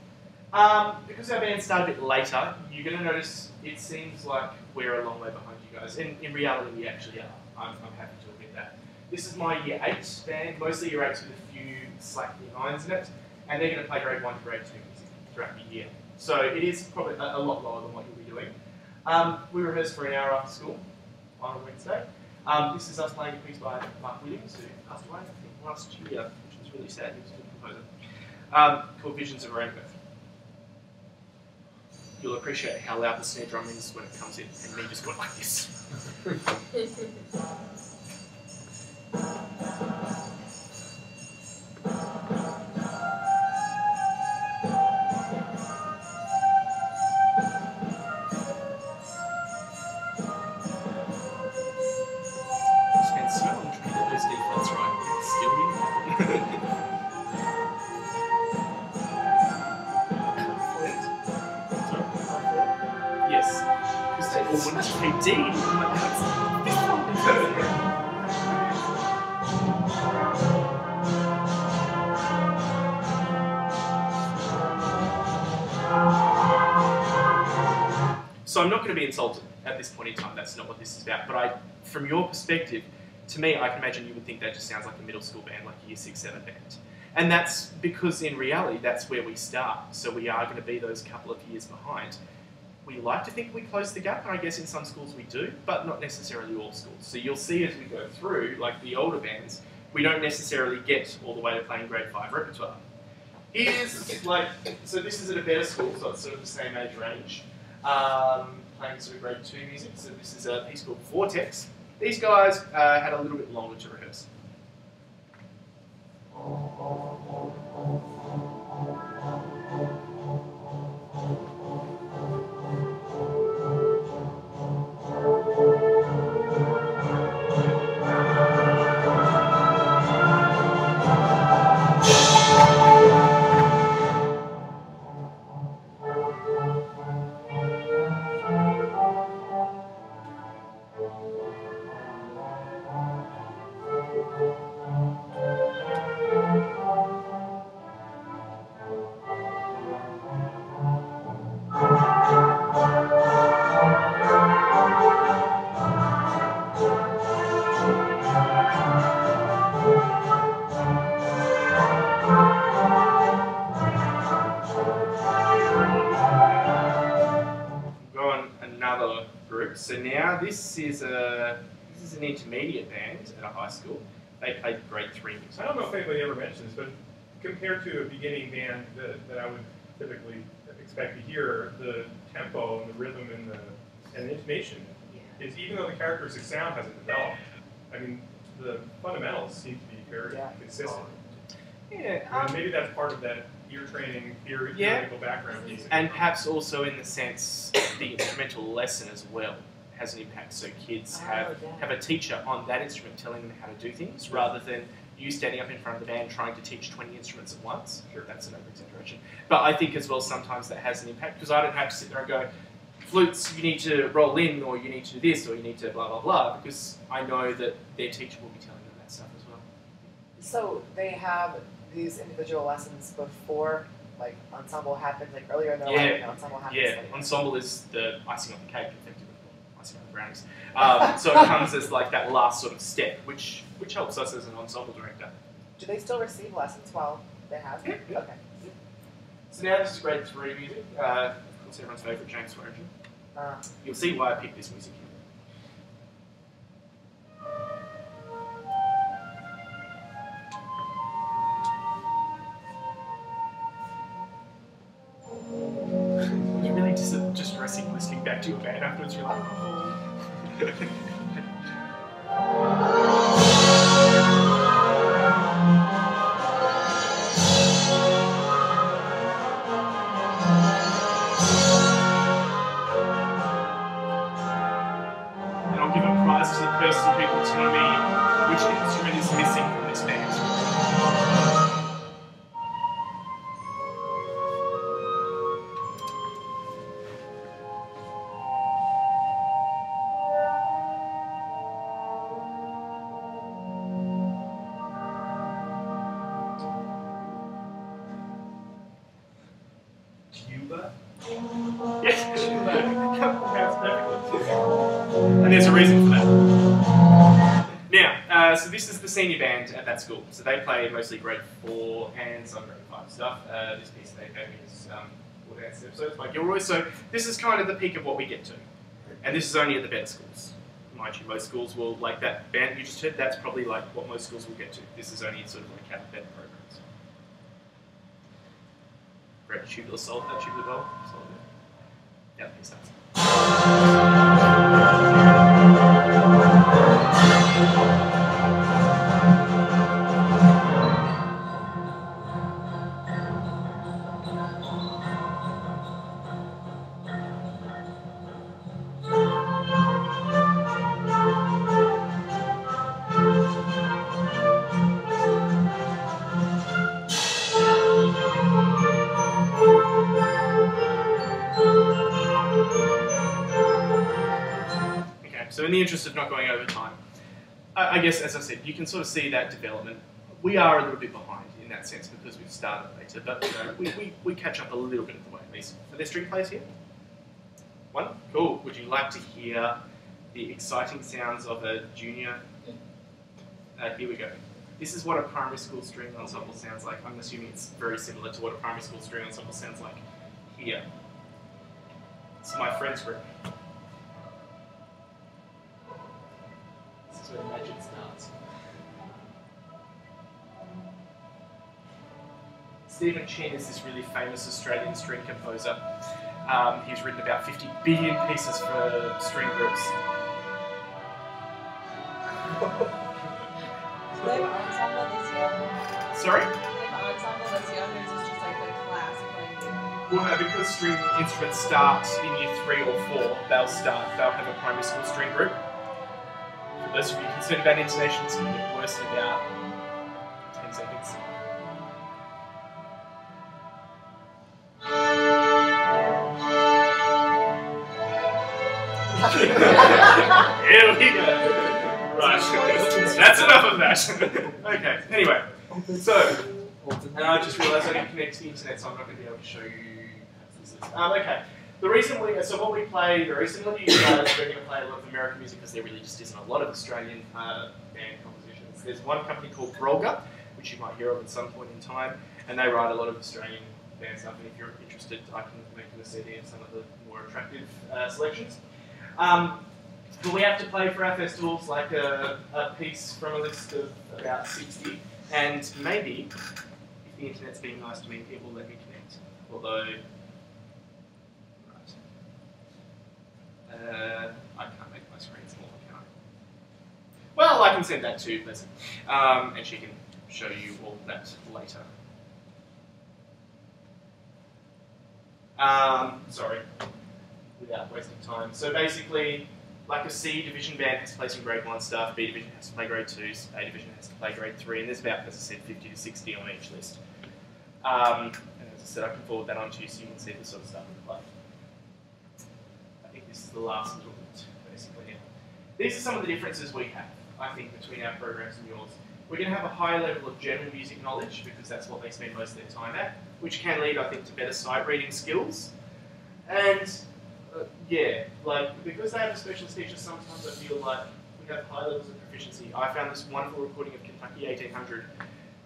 Speaker 2: Wow.
Speaker 1: Because our band started a bit later, you're going to notice it seems like we're a long way behind you guys. In reality, we actually are. I'm happy to admit that. This is my year 8 band, mostly year 8s with a few slack year 9s in it, and they're going to play grade 1 to grade 2 music throughout the year. So it is probably a lot lower than what you'll be doing. We rehearse for an hour after school on a Wednesday. This is us playing a piece by Mark Williams, who passed away, I think, last year, which was really sad. He was a good composer. Called Visions of Our Own Earth. You'll appreciate how loud the snare drum is when it comes in, and me just going like this. Spent so long trying to get those D flats right, it's still in. Yes, because they all want to play D. I'm like, that's So I'm not going to be insulted at this point in time. That's not what this is about. But from your perspective, to me, I can imagine you would think that just sounds like a middle school band, like a year 6, 7 band. And that's because in reality, that's where we start. So we are going to be those couple of years behind. We like to think we close the gap, and I guess in some schools we do, but not necessarily all schools. So you'll see as we go through, like the older bands, we don't necessarily get all the way to playing grade 5 repertoire. So this is at a better school, so it's sort of the same age range. Playing sort of grade 2 music, so this is a piece called Vortex. These guys had a little bit longer to rehearse. So now this is an intermediate band at a high school. They played grade 3 music.
Speaker 2: I don't know if anybody ever mentions, but compared to a beginning band that I would typically expect to hear, the tempo and the rhythm and the intonation is, even though the characteristic sound hasn't developed, I mean, the fundamentals seem to be very consistent.
Speaker 1: Yeah,
Speaker 2: maybe that's part of that ear training, theoretical background piece.
Speaker 1: And perhaps also in the sense the instrumental lesson as well has an impact. So kids have a teacher on that instrument telling them how to do things, rather than you standing up in front of the band trying to teach 20 instruments at once. Sure, that's an over-exaggeration. But I think as well sometimes that has an impact, because I don't have to sit there and go, flutes, you need to roll in, or you need to do this, or you need to blah, blah, blah, because I know that their teacher will be telling them that stuff as well.
Speaker 6: So they have these individual lessons before, like, ensemble happens, like earlier in their life, and ensemble happens later.
Speaker 1: Ensemble is the icing on the cake, effectively, icing on the brownies. So it comes as like that last sort of step, which helps us as an ensemble director.
Speaker 6: Do they still receive lessons while they have?
Speaker 1: Yeah.
Speaker 6: Okay.
Speaker 1: So now this is grade 3 music. Of course, everyone's favourite, James Swearingen. You'll see why I picked this music here. to your band afterwards. You're like, oh. And I'll give a prize to the person who can tell me which instrument is missing from this band. Cuba? Yes, Cuba. That's perfect. And there's a reason for that. Now, so this is the senior band at that school. So they play mostly grade 4 and some grade 5 stuff. This piece they gave me is All Dance Episodes by Gilroy. So this is kind of the peak of what we get to. And this is only at the better schools. Mind you, most schools will, like that band you just heard, that's probably like what most schools will get to. This is only sort of like at the better programs. Great tubular soul, tubular bowl. Yeah, piece that. So in the interest of not going over time, I guess, as I said, you can sort of see that development. We are a little bit behind in that sense because we've started later, but you know, we catch up a little bit of the way, at least. Are there string players here? One? Cool. Would you like to hear the exciting sounds of a junior? Here we go. This is what a primary school string ensemble sounds like. I'm assuming it's very similar to what a primary school string ensemble sounds like here. It's my friend's group. This is where the magic starts. Stephen Chin is this really famous Australian string composer. He's written about 50 billion pieces for string groups.
Speaker 8: Do they have an ensemble this year?
Speaker 1: Sorry?
Speaker 8: Do they have an ensemble this year, or is this just like the class playing?
Speaker 1: Well, no, because string instruments start in year 3 or 4, they'll have a primary school string group. For those of you concerned about intonation, it's going to get worse in about 10 seconds. Here we go. Right, that's enough of that. Okay, anyway, so I just realised I didn't connect to the internet, so I'm not going to be able to show you. Okay, the reason what we play, very similar to you guys, we're going to play a lot of American music because there really just isn't a lot of Australian band compositions. There's one company called Brolga, which you might hear of at some point in time, and they write a lot of Australian band stuff, and if you're interested, I can make you a CD of some of the more attractive selections. But we have to play for our festivals like a piece from a list of about 60, and maybe, if the internet's being nice to me, it will let me connect. Although, I can't make my screen smaller, can I? Well, I can send that to Leslie, and she can show you all that later. Sorry, without wasting time. So basically, like a C division band has to play some grade 1 stuff, B division has to play grade 2s, A division has to play grade 3, and there's about, as I said, 50 to 60 on each list. And as I said, I can forward that on to you so you can see the sort of stuff we play. I think this is the last little bit, basically. These are some of the differences we have, I think, between our programs and yours. We're going to have a high level of general music knowledge, because that's what they spend most of their time at, which can lead, I think, to better sight reading skills. And yeah, like, because they have a specialist teacher, sometimes I feel like we have high levels of proficiency. I found this wonderful recording of Kentucky 1800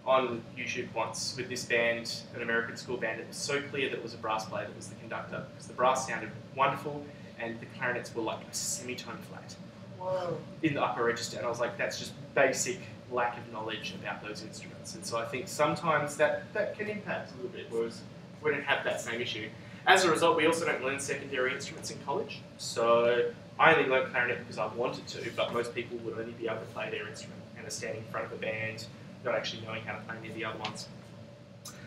Speaker 1: on YouTube once with this band, an American school band. It was so clear that it was a brass player that was the conductor, because the brass sounded wonderful and the clarinets were like a semitone flat.
Speaker 6: Whoa.
Speaker 1: In the upper register, and I was like, that's just basic lack of knowledge about those instruments. And so I think sometimes that can impact a little bit, whereas we don't have that same issue. As a result, we also don't learn secondary instruments in college. So I only learned clarinet because I wanted to, but most people would only be able to play their instrument and are standing in front of a band, not actually knowing how to play any of the other ones.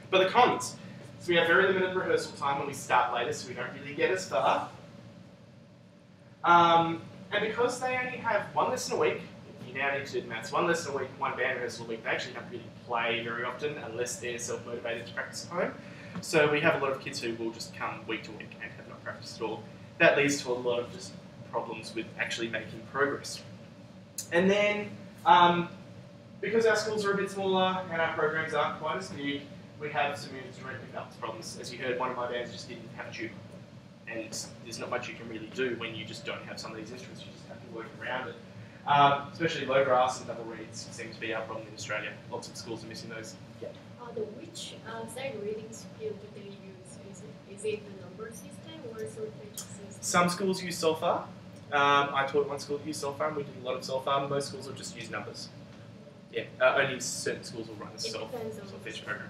Speaker 1: But the cons. So we have very limited rehearsal time when we start later, so we don't really get as far. And because they only have one lesson a week, you now need to do maths, one lesson a week, one band rehearsal a week, they actually don't really play very often unless they're self-motivated to practice at home. So we have a lot of kids who will just come week to week and have not practiced at all. That leads to a lot of just problems with actually making progress. And then, because our schools are a bit smaller and our programs aren't quite as big, we have some instrument development problems. As you heard, one of my bands just didn't have a tuba. And there's not much you can really do when you just don't have some of these instruments, you just have to work around it. Especially low brass and double reeds seem to be our problem in Australia. Lots of schools are missing those. Yeah.
Speaker 9: Which side reading scale do they use? Is it the number system or solfege system?
Speaker 1: Some schools use solfa. I taught one school that used solfa, and we did a lot of solfa. Most schools will just use numbers. Yeah, only certain schools will run a solfege program.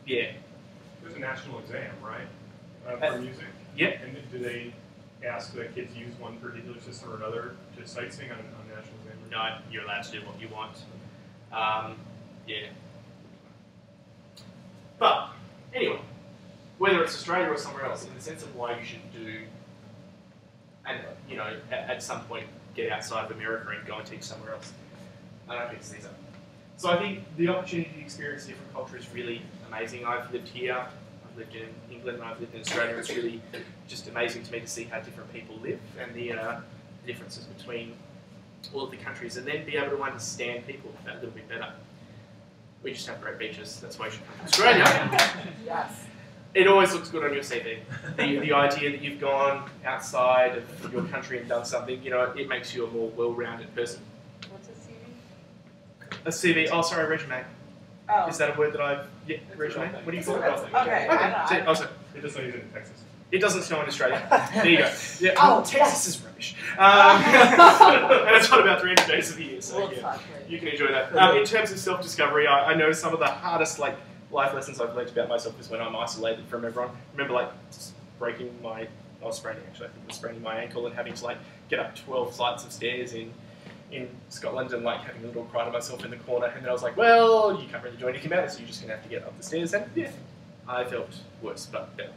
Speaker 1: Yeah.
Speaker 2: There's a national exam, right, for music?
Speaker 1: Yep.
Speaker 2: And do they ask the kids use one particular system or another to sight sing on national exam?
Speaker 1: No, you're allowed to do what you want. Yeah. But, anyway, whether it's Australia or somewhere else, in the sense of why you should do, and, you know, at some point get outside of America and go and teach somewhere else. I don't think it's up. So I think the opportunity to experience different culture is really amazing. I've lived here, I've lived in England, and I've lived in Australia. It's really just amazing to me to see how different people live and the differences between all of the countries, and then be able to understand people a little bit better. We just have great beaches, that's why you should come to Australia.
Speaker 6: Yes.
Speaker 1: It always looks good on your CV. The idea that you've gone outside of your country and done something, you know, it makes you a more well-rounded person.
Speaker 8: What's a CV?
Speaker 1: A CV, oh sorry, resume.
Speaker 8: Oh.
Speaker 1: Is that a word that I've, yeah, resume? What do you call it?
Speaker 8: Okay.
Speaker 1: Okay. Oh, sorry.
Speaker 2: It doesn't use it in Texas.
Speaker 1: It doesn't snow in Australia. There you go. Yeah.
Speaker 3: Oh,
Speaker 1: Texas is rubbish. And it's not about 300 days of the year, so yeah, you can enjoy that. In terms of self-discovery, I know some of the hardest life lessons I've learned about myself is when I'm isolated from everyone. I remember spraining my ankle and having to get up 12 flights of stairs in Scotland and having a little cry to myself in the corner, and then I was like, well, you can't really do anything about it, so you're just going to have to get up the stairs, and yeah, I felt worse, but better.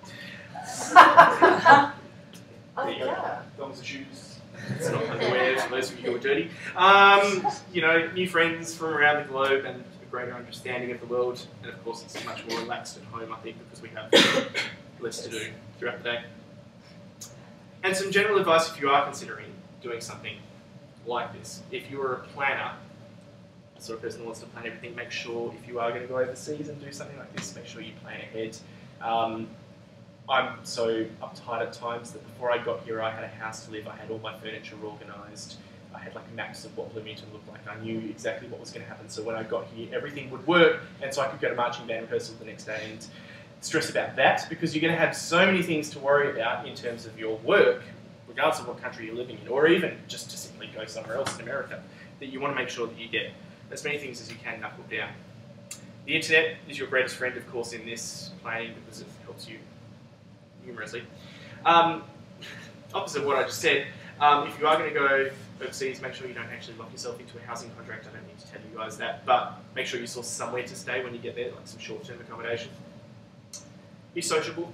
Speaker 6: Oh,
Speaker 1: There you go.
Speaker 6: yeah.
Speaker 1: Thongs and shoes. It's not underwear for those of you who are dirty. You know, new friends from around the globe and a greater understanding of the world, and of course it's much more relaxed at home, I think, because we have less to do throughout the day. And some general advice if you are considering doing something like this. If you're a planner, the sort of person who wants to plan everything, make sure if you are going to go overseas and do something like this, make sure you plan ahead. I'm so uptight at times that before I got here I had a house to live, I had all my furniture organised, I had maps of what Bloomington looked like, I knew exactly what was going to happen, so when I got here everything would work, and so I could go to marching band rehearsal the next day and stress about that, because you're going to have so many things to worry about in terms of your work, regardless of what country you're living in, or even just to simply go somewhere else in America, that you want to make sure that you get as many things as you can knuckled down. The internet is your greatest friend, of course, in this planning, because it helps you numerously. Opposite of what I just said, if you are going to go overseas, make sure you don't actually lock yourself into a housing contract. I don't need to tell you guys that, but make sure you source somewhere to stay when you get there, like some short-term accommodation. Be sociable.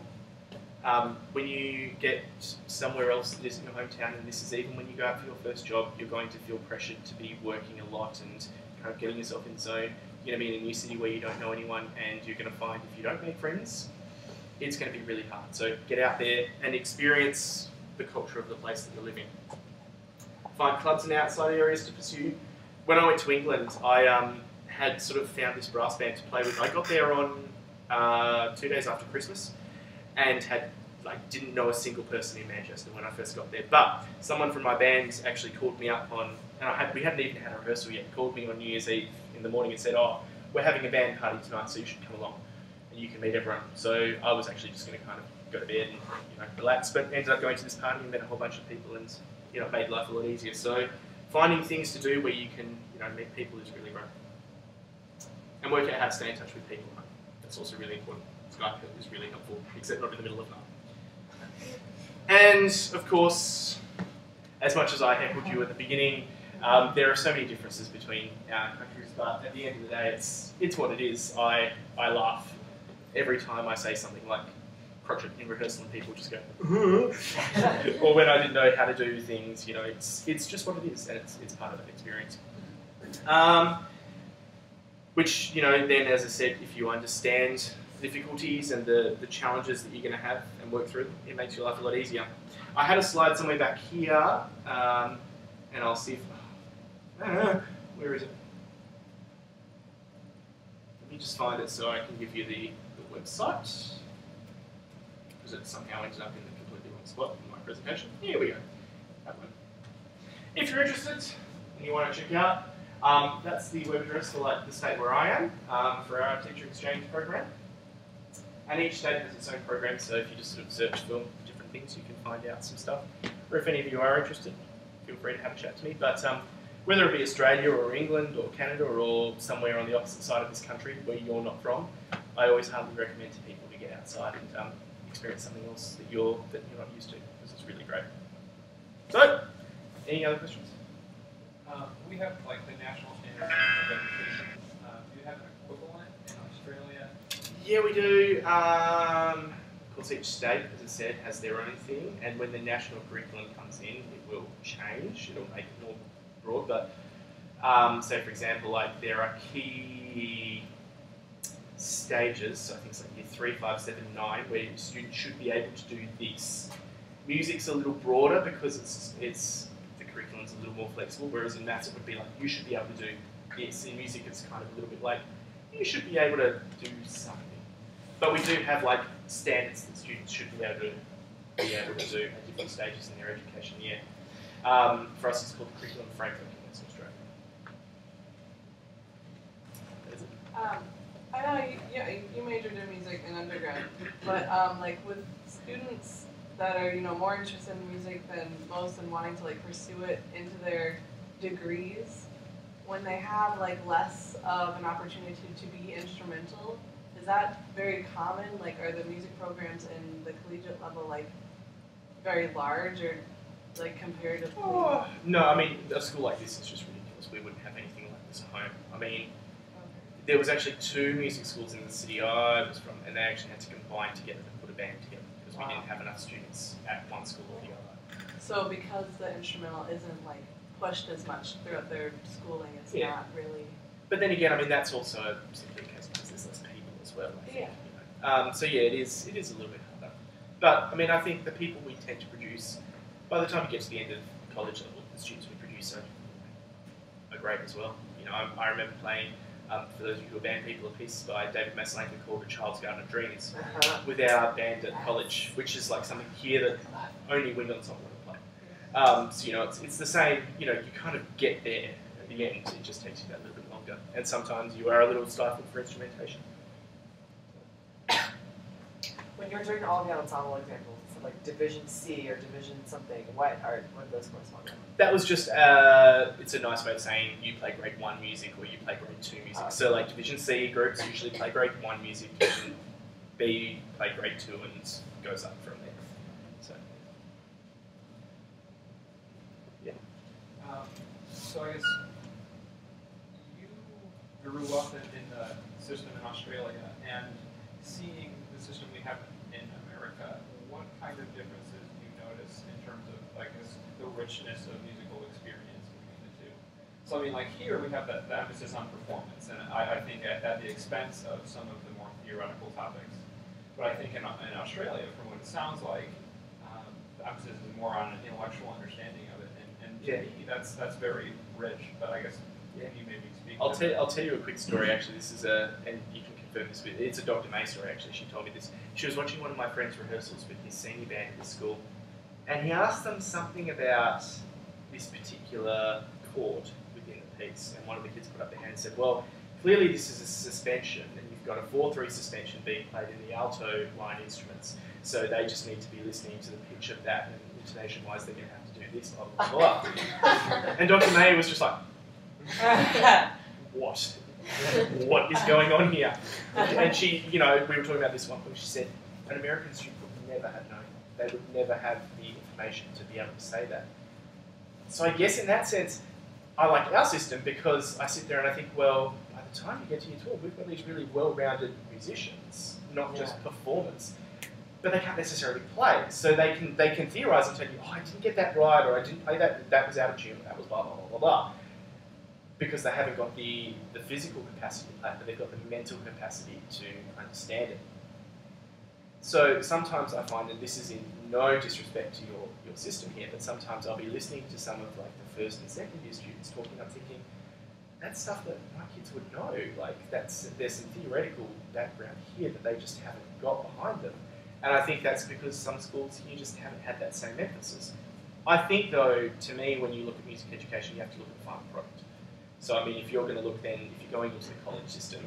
Speaker 1: When you get somewhere else that isn't your hometown, and this is even when you go out for your first job, you're going to feel pressured to be working a lot and kind of getting yourself in the zone. You're going to be in a new city where you don't know anyone, and you're going to find if you don't make friends, it's going to be really hard. So get out there and experience the culture of the place that you're living. Find clubs and outside areas to pursue. When I went to England, I had sort of found this brass band to play with. I got there on 2 days after Christmas and had didn't know a single person in Manchester when I first got there. But someone from my band actually called me up on, and we hadn't even had a rehearsal yet, called me on New Year's Eve in the morning and said, oh, we're having a band party tonight, so you should come along. You can meet everyone. So I was actually just going to kind of go to bed and relax, but ended up going to this party and met a whole bunch of people, and it made life a lot easier. So finding things to do where you can meet people is really great, and work out how to stay in touch with people. That's also really important. Skype is really helpful, except not in the middle of night. And of course, as much as I heckled you at the beginning, there are so many differences between our countries, but at the end of the day, it's what it is. I laugh every time I say something like crotchet in rehearsal and people just go, or when I didn't know how to do things, you know, it's just what it is, and it's part of that experience. Which, you know, then as I said, if you understand the difficulties and the challenges that you're going to have and work through them, it makes your life a lot easier. I had a slide somewhere back here, and I'll see if, where is it? Let me just find it so I can give you the website, because it somehow ended up in the completely wrong spot in my presentation. Here we go, that one. If you're interested and you want to check out, that's the web address for like the state where I am, for our teacher exchange program. And each state has its own program, so if you just sort of search for different things, you can find out some stuff. Or if any of you are interested, feel free to have a chat to me. But whether it be Australia or England or Canada or somewhere on the opposite side of this country where you're not from, I always highly recommend to people to get outside and experience something else that you're not used to, because it's really great. So, any other questions?
Speaker 10: We have like the national standards of education. Do you have an equivalent in Australia?
Speaker 1: Yeah, we do. Of course, each state, as I said, has their own thing, and when the national curriculum comes in, it will change. It'll make it more broad. But so, for example, like there are key stages. So I think it's like year 3, 5, 7, 9, where the student should be able to do this. Music's a little broader because it's curriculum's a little more flexible, whereas in maths it would be like, you should be able to do this. In music it's kind of a little bit like, you should be able to do something. But we do have like standards that students should be able to do at different stages in their education year. For us it's called the curriculum framework in Western Australia.
Speaker 4: I know you majored in music in undergrad, but like with students that are, you know, more interested in music than most and wanting to like pursue it into their degrees, when they have like less of an opportunity to be instrumental, is that very common? Like, are the music programs in the collegiate level like very large, or like comparatively?
Speaker 1: Oh, no, I mean, a school like this is just ridiculous. We wouldn't have anything like this at home. I mean, there was actually 2 music schools in the city I was from, and they actually had to combine together to put a band together, because we didn't have enough students at one school or the other.
Speaker 4: So because the instrumental isn't like pushed as much throughout their schooling, it's not really.
Speaker 1: But then again, I mean, that's also simply a case because there's less people as well, I think, you know. So yeah, it is a little bit harder. But I mean, I think the people we tend to produce, by the time you get to the end of college level, the students we produce are great as well. You know, I remember playing, for those of you who are band people, a piece by David Masterclass called A Child's Garden of Dreams with our band at college, which is like something here that only wind ensemble would play. So, you know, it's the same, you know, you kind of get there at the end, it just takes you that little bit longer. And sometimes you are a little stifled for instrumentation.
Speaker 6: When you're doing all the ensemble examples, so like Division C or Division something, what do those correspond to?
Speaker 1: That was just, it's a nice way of saying you play grade 1 music or you play grade 2 music. So like Division C groups usually play grade 1 music, Division B play grade 2 and goes up from there. So, yeah.
Speaker 10: So I guess you grew up in the system in Australia, and seeing the system we have in America, what kind of differences do you notice in terms of, like, the richness of musical experience between the two? So I mean, like here we have the emphasis on performance, and I think at the expense of some of the more theoretical topics. But I think in Australia, from what it sounds like, the emphasis is more on an intellectual understanding of it, and to me, that's very rich. But I guess you maybe speak.
Speaker 1: I'll tell you a quick story. Actually, this is and you can confirm this. It's a Dr. May story. Actually, she told me this. She was watching one of my friends' rehearsals with his senior band at the school, and he asked them something about this particular chord within the piece, and one of the kids put up their hand and said, "Well, clearly this is a suspension, and you've got a 4/3 suspension being played in the alto line instruments, so they just need to be listening to the pitch of that, and intonation-wise, they're going to have to do this, blah, blah, blah." And Dr. May was just like, "What? What is going on here?" And she, you know, we were talking about this one point, she said, an American student would never have known. They would never have the information to be able to say that. So I guess in that sense, I like our system because I sit there and I think, well, by the time you get to year 12, we've got these really well-rounded musicians, not just performers. But they can't necessarily play, so they can theorise and tell you, oh, I didn't get that right, or I didn't play that, that was out of tune, or that was blah, blah, blah, blah, blah. Because they haven't got the physical capacity to play, but they've got the mental capacity to understand it. So sometimes I find that this is in no disrespect to your system here, but sometimes I'll be listening to some of like the first and second year students talking, I'm thinking, that's stuff that my kids would know. Like there's some theoretical background here that they just haven't got behind them. And I think that's because some schools here just haven't had that same emphasis. I think though, to me, when you look at music education, you have to look at the final product. So I mean, if you're going to look then, if you're going into the college system,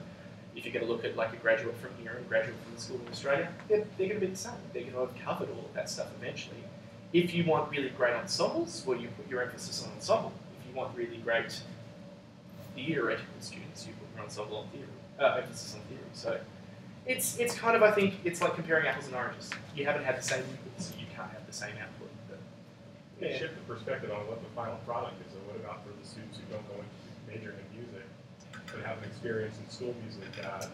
Speaker 1: if you're going to look at like a graduate from here and a graduate from the school in Australia, they're going to be the same. They're going to have covered all of that stuff eventually. If you want really great ensembles, well, you put your emphasis on ensemble. If you want really great theoretical students, you put your ensemble on theory, emphasis on theory. So it's kind of, I think, it's like comparing apples and oranges. You haven't had the same input, so you can't have the same output. But,
Speaker 2: yeah. Shift the perspective on what the final product is, and what about for the students who don't go into majoring in music, but have an experience in school music that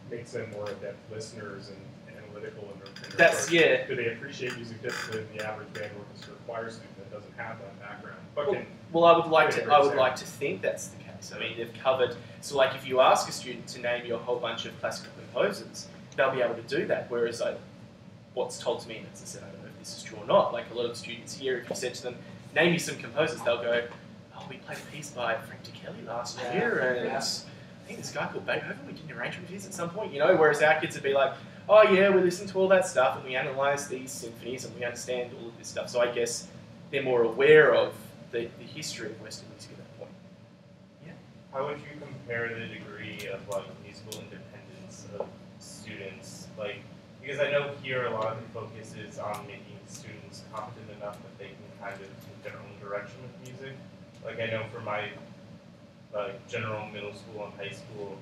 Speaker 2: makes them more adept listeners and analytical in their work.
Speaker 1: Yeah. Do
Speaker 2: they appreciate music differently than the average band orchestra choir student that doesn't have that background?
Speaker 1: Well, I would like to think that's the case. I mean, they've covered. So, like, if you ask a student to name you a whole bunch of classical composers, they'll be able to do that. Whereas, what's told to me, and as I said, I don't know if this is true or not. Like a lot of students here, if you said to them, "Name me some composers," they'll go, "Oh, we played a piece by Frank DeCinque last year, and I think this guy called Beethoven. We did an arrangement of his at some point, you know." Whereas our kids would be like, "Oh yeah, we listen to all that stuff and we analyse these symphonies and we understand all of this stuff." So I guess they're more aware of the history of Western music at that point. Yeah.
Speaker 7: How would you compare the degree of like musical independence of students? Like, because I know here a lot of the focus is on making students competent enough that they can kind of take their own direction with music. Like I know for my general middle school and high school,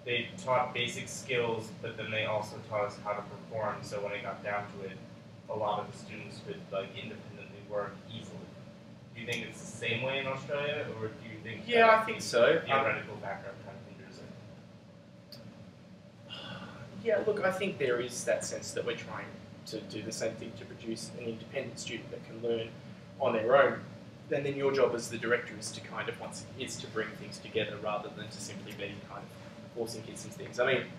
Speaker 7: they taught basic skills, but then they also taught us how to perform. So when it got down to it, a lot of the students could like independently work easily. Do you think it's the same way in Australia, or do you think?
Speaker 1: Yeah, I think so.
Speaker 7: Theoretical background kind of hinders it.
Speaker 1: Yeah, look, I think there is that sense that we're trying to do the same thing to produce an independent student that can learn on their own. And then your job as the director is to kind of to bring things together rather than to simply be kind of forcing kids into things. I mean,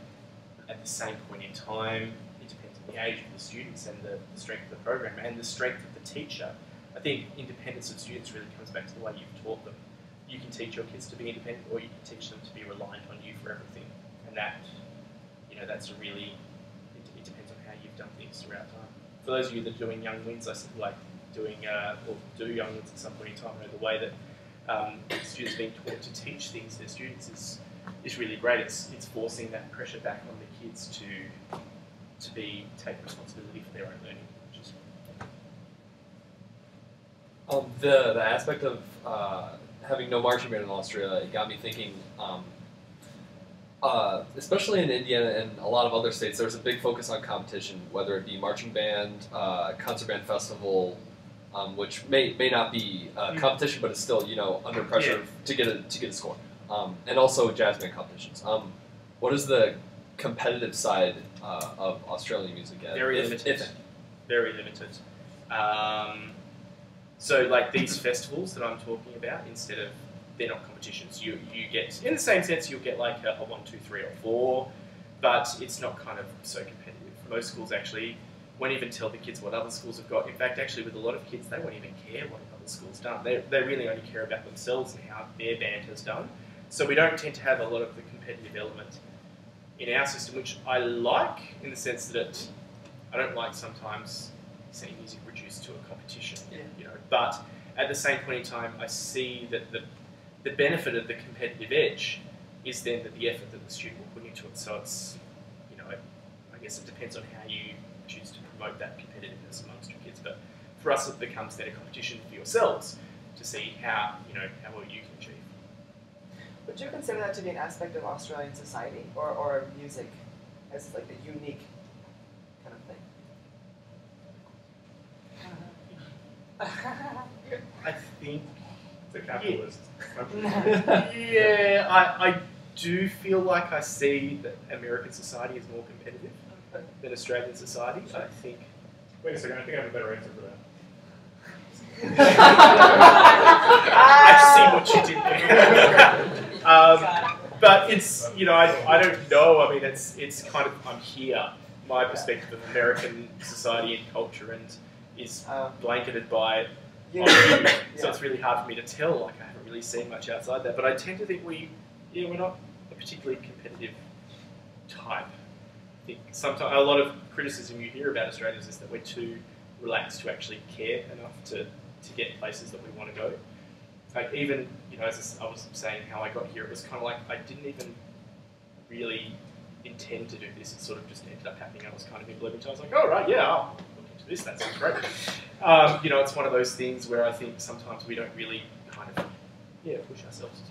Speaker 1: at the same point in time, it depends on the age of the students and the strength of the program and the strength of the teacher. I think independence of students really comes back to the way you've taught them. You can teach your kids to be independent, or you can teach them to be reliant on you for everything. And that, you know, that's a really, it depends on how you've done things throughout time. For those of you that are doing Young Wins, I said like doing, or do Young Wins at some point in time, you know, the way that students being taught to teach things to their students is really great. It's forcing that pressure back on the kids to take responsibility for their own learning.
Speaker 11: The aspect of having no marching band in Australia, it got me thinking, especially in Indiana and a lot of other states, there's a big focus on competition, whether it be marching band, concert band festival, which may not be competition, but it's still, you know, under pressure to get a score, and also jazz band competitions. What is the competitive side of Australian music?
Speaker 1: Very limited. Very limited. So like these festivals that I'm talking about, instead of, they're not competitions. You get, in the same sense, you'll get like a 1, 2, 3 or 4, but it's not kind of so competitive. Most schools actually won't even tell the kids what other schools have got. In fact, actually with a lot of kids, they won't even care what other schools done. They really only care about themselves and how their band has done. So we don't tend to have a lot of the competitive element in our system, which I like in the sense that I don't like sometimes seeing music reduced to a competition, you know. But at the same point in time, I see that the benefit of the competitive edge is then that the effort that the student will put into it. So it's, you know, I guess it depends on how you choose to promote that competitiveness amongst your kids. But for us, it becomes then a competition for yourselves to see how, you know, how well you can achieve.
Speaker 6: Would you consider that to be an aspect of Australian society or music as like the unique kind of thing?
Speaker 1: I think.
Speaker 2: It's a capitalist.
Speaker 1: Yeah, I do feel like I see that American society is more competitive than Australian society. I think.
Speaker 2: Wait a second, I think I have a better answer for that.
Speaker 1: I see what you did there. But it's, you know, I don't know. I mean, it's kind of, I'm here. My perspective of American society and culture and is blanketed by so it's really hard for me to tell. Like, I haven't really seen much outside that. But I tend to think we're not a particularly competitive type. I think sometimes a lot of criticism you hear about Australians is that we're too relaxed to actually care enough to get places that we want to go. Like, even, you know, as I was saying how I got here, it was kind of like I didn't even really intend to do this. It sort of just ended up happening. I was kind of implementing. I was like, oh, right, yeah, I'll look into this. That sounds great. You know, it's one of those things where I think sometimes we don't really kind of, push ourselves as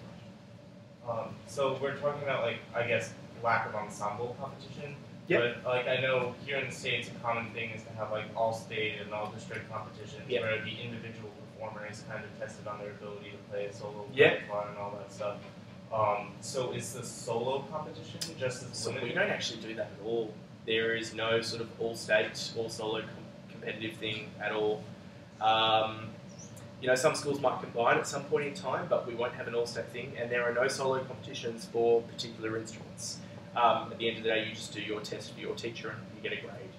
Speaker 1: much.
Speaker 7: So we're talking about, like, I guess, lack of ensemble competition.
Speaker 1: Yep.
Speaker 7: But, like, I know here in the States, a common thing is to have, like, all-state and all-district competitions where the individual performer is kind of tested on their ability to play a solo repertoire and all that stuff. So is the solo competition just as limited?
Speaker 1: We don't actually do that at all. There is no sort of all-state, all-solo competitive thing at all. You know, some schools might combine at some point in time, but we won't have an all-state thing, and there are no solo competitions for particular instruments. At the end of the day, you just do your test for your teacher and you get a grade.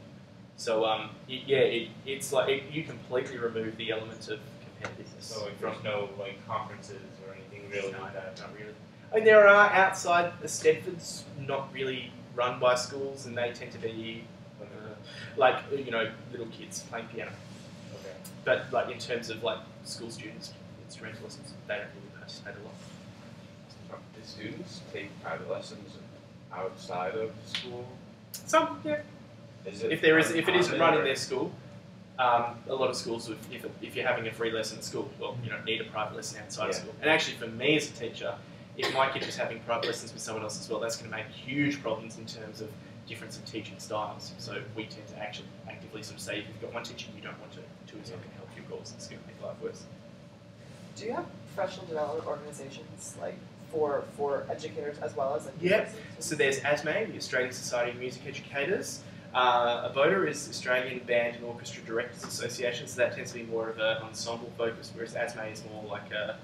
Speaker 1: So, it's like you completely remove the element of competitiveness.
Speaker 7: So, like, there's no, like, conferences or anything really like that?
Speaker 1: Not really. I mean, there are outside the Stedfords, not really run by schools, and they tend to be like, you know, little kids playing piano.
Speaker 7: Okay.
Speaker 1: But, like, in terms of, like, school students, instrumental lessons, they don't really participate a lot.
Speaker 5: Do students take private lessons outside of school?
Speaker 1: Some, yeah. If it isn't run in their school, a lot of schools, if you're having a free lesson at school, well, you don't need a private lesson outside of school. And actually, for me as a teacher, if my kid was having private lessons with someone else as well, that's going to make huge problems in terms of difference in teaching styles. So we tend to actually actively sort of say, if you've got one teacher you don't want to, two is not going to help your goals. It's going to make life worse.
Speaker 6: Do you have professional development organizations, like, for educators as well as like
Speaker 1: So there's ASME, the Australian Society of Music Educators. ABOTA is Australian Band and Orchestra Directors Association, so that tends to be more of an ensemble focus, whereas ASME is more like a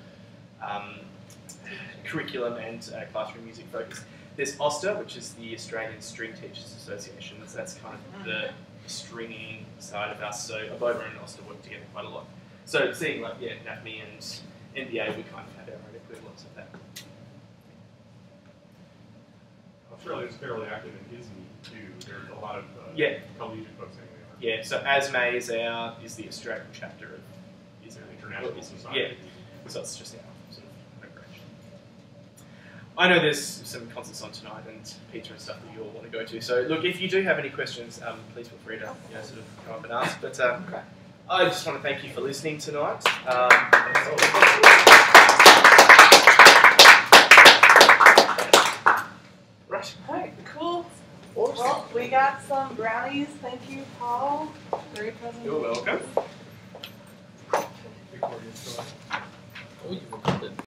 Speaker 1: curriculum and classroom music focus. There's AUSTA, which is the Australian String Teachers Association, so that's kind of the stringing side of us. So ABOTA and AUSTA work together quite a lot. So seeing like NAfME and NBA, we kind of have our own equivalents of that.
Speaker 2: Australia is fairly active in ISME too. There's a lot of collegiate folks anyway.
Speaker 1: Yeah, so ASME is the Australian chapter of ISME.
Speaker 2: International Society.
Speaker 1: Yeah, so it's just our sort of operation. I know there's some concerts on tonight and pizza and stuff that you all want to go to. So look, if you do have any questions, please feel free to sort of come up and ask. But I just want to thank you for listening tonight.
Speaker 12: Alright, cool. Well, we got some brownies. Thank you, Paul. Great presentation.
Speaker 1: You're welcome.
Speaker 11: Oh, you recorded.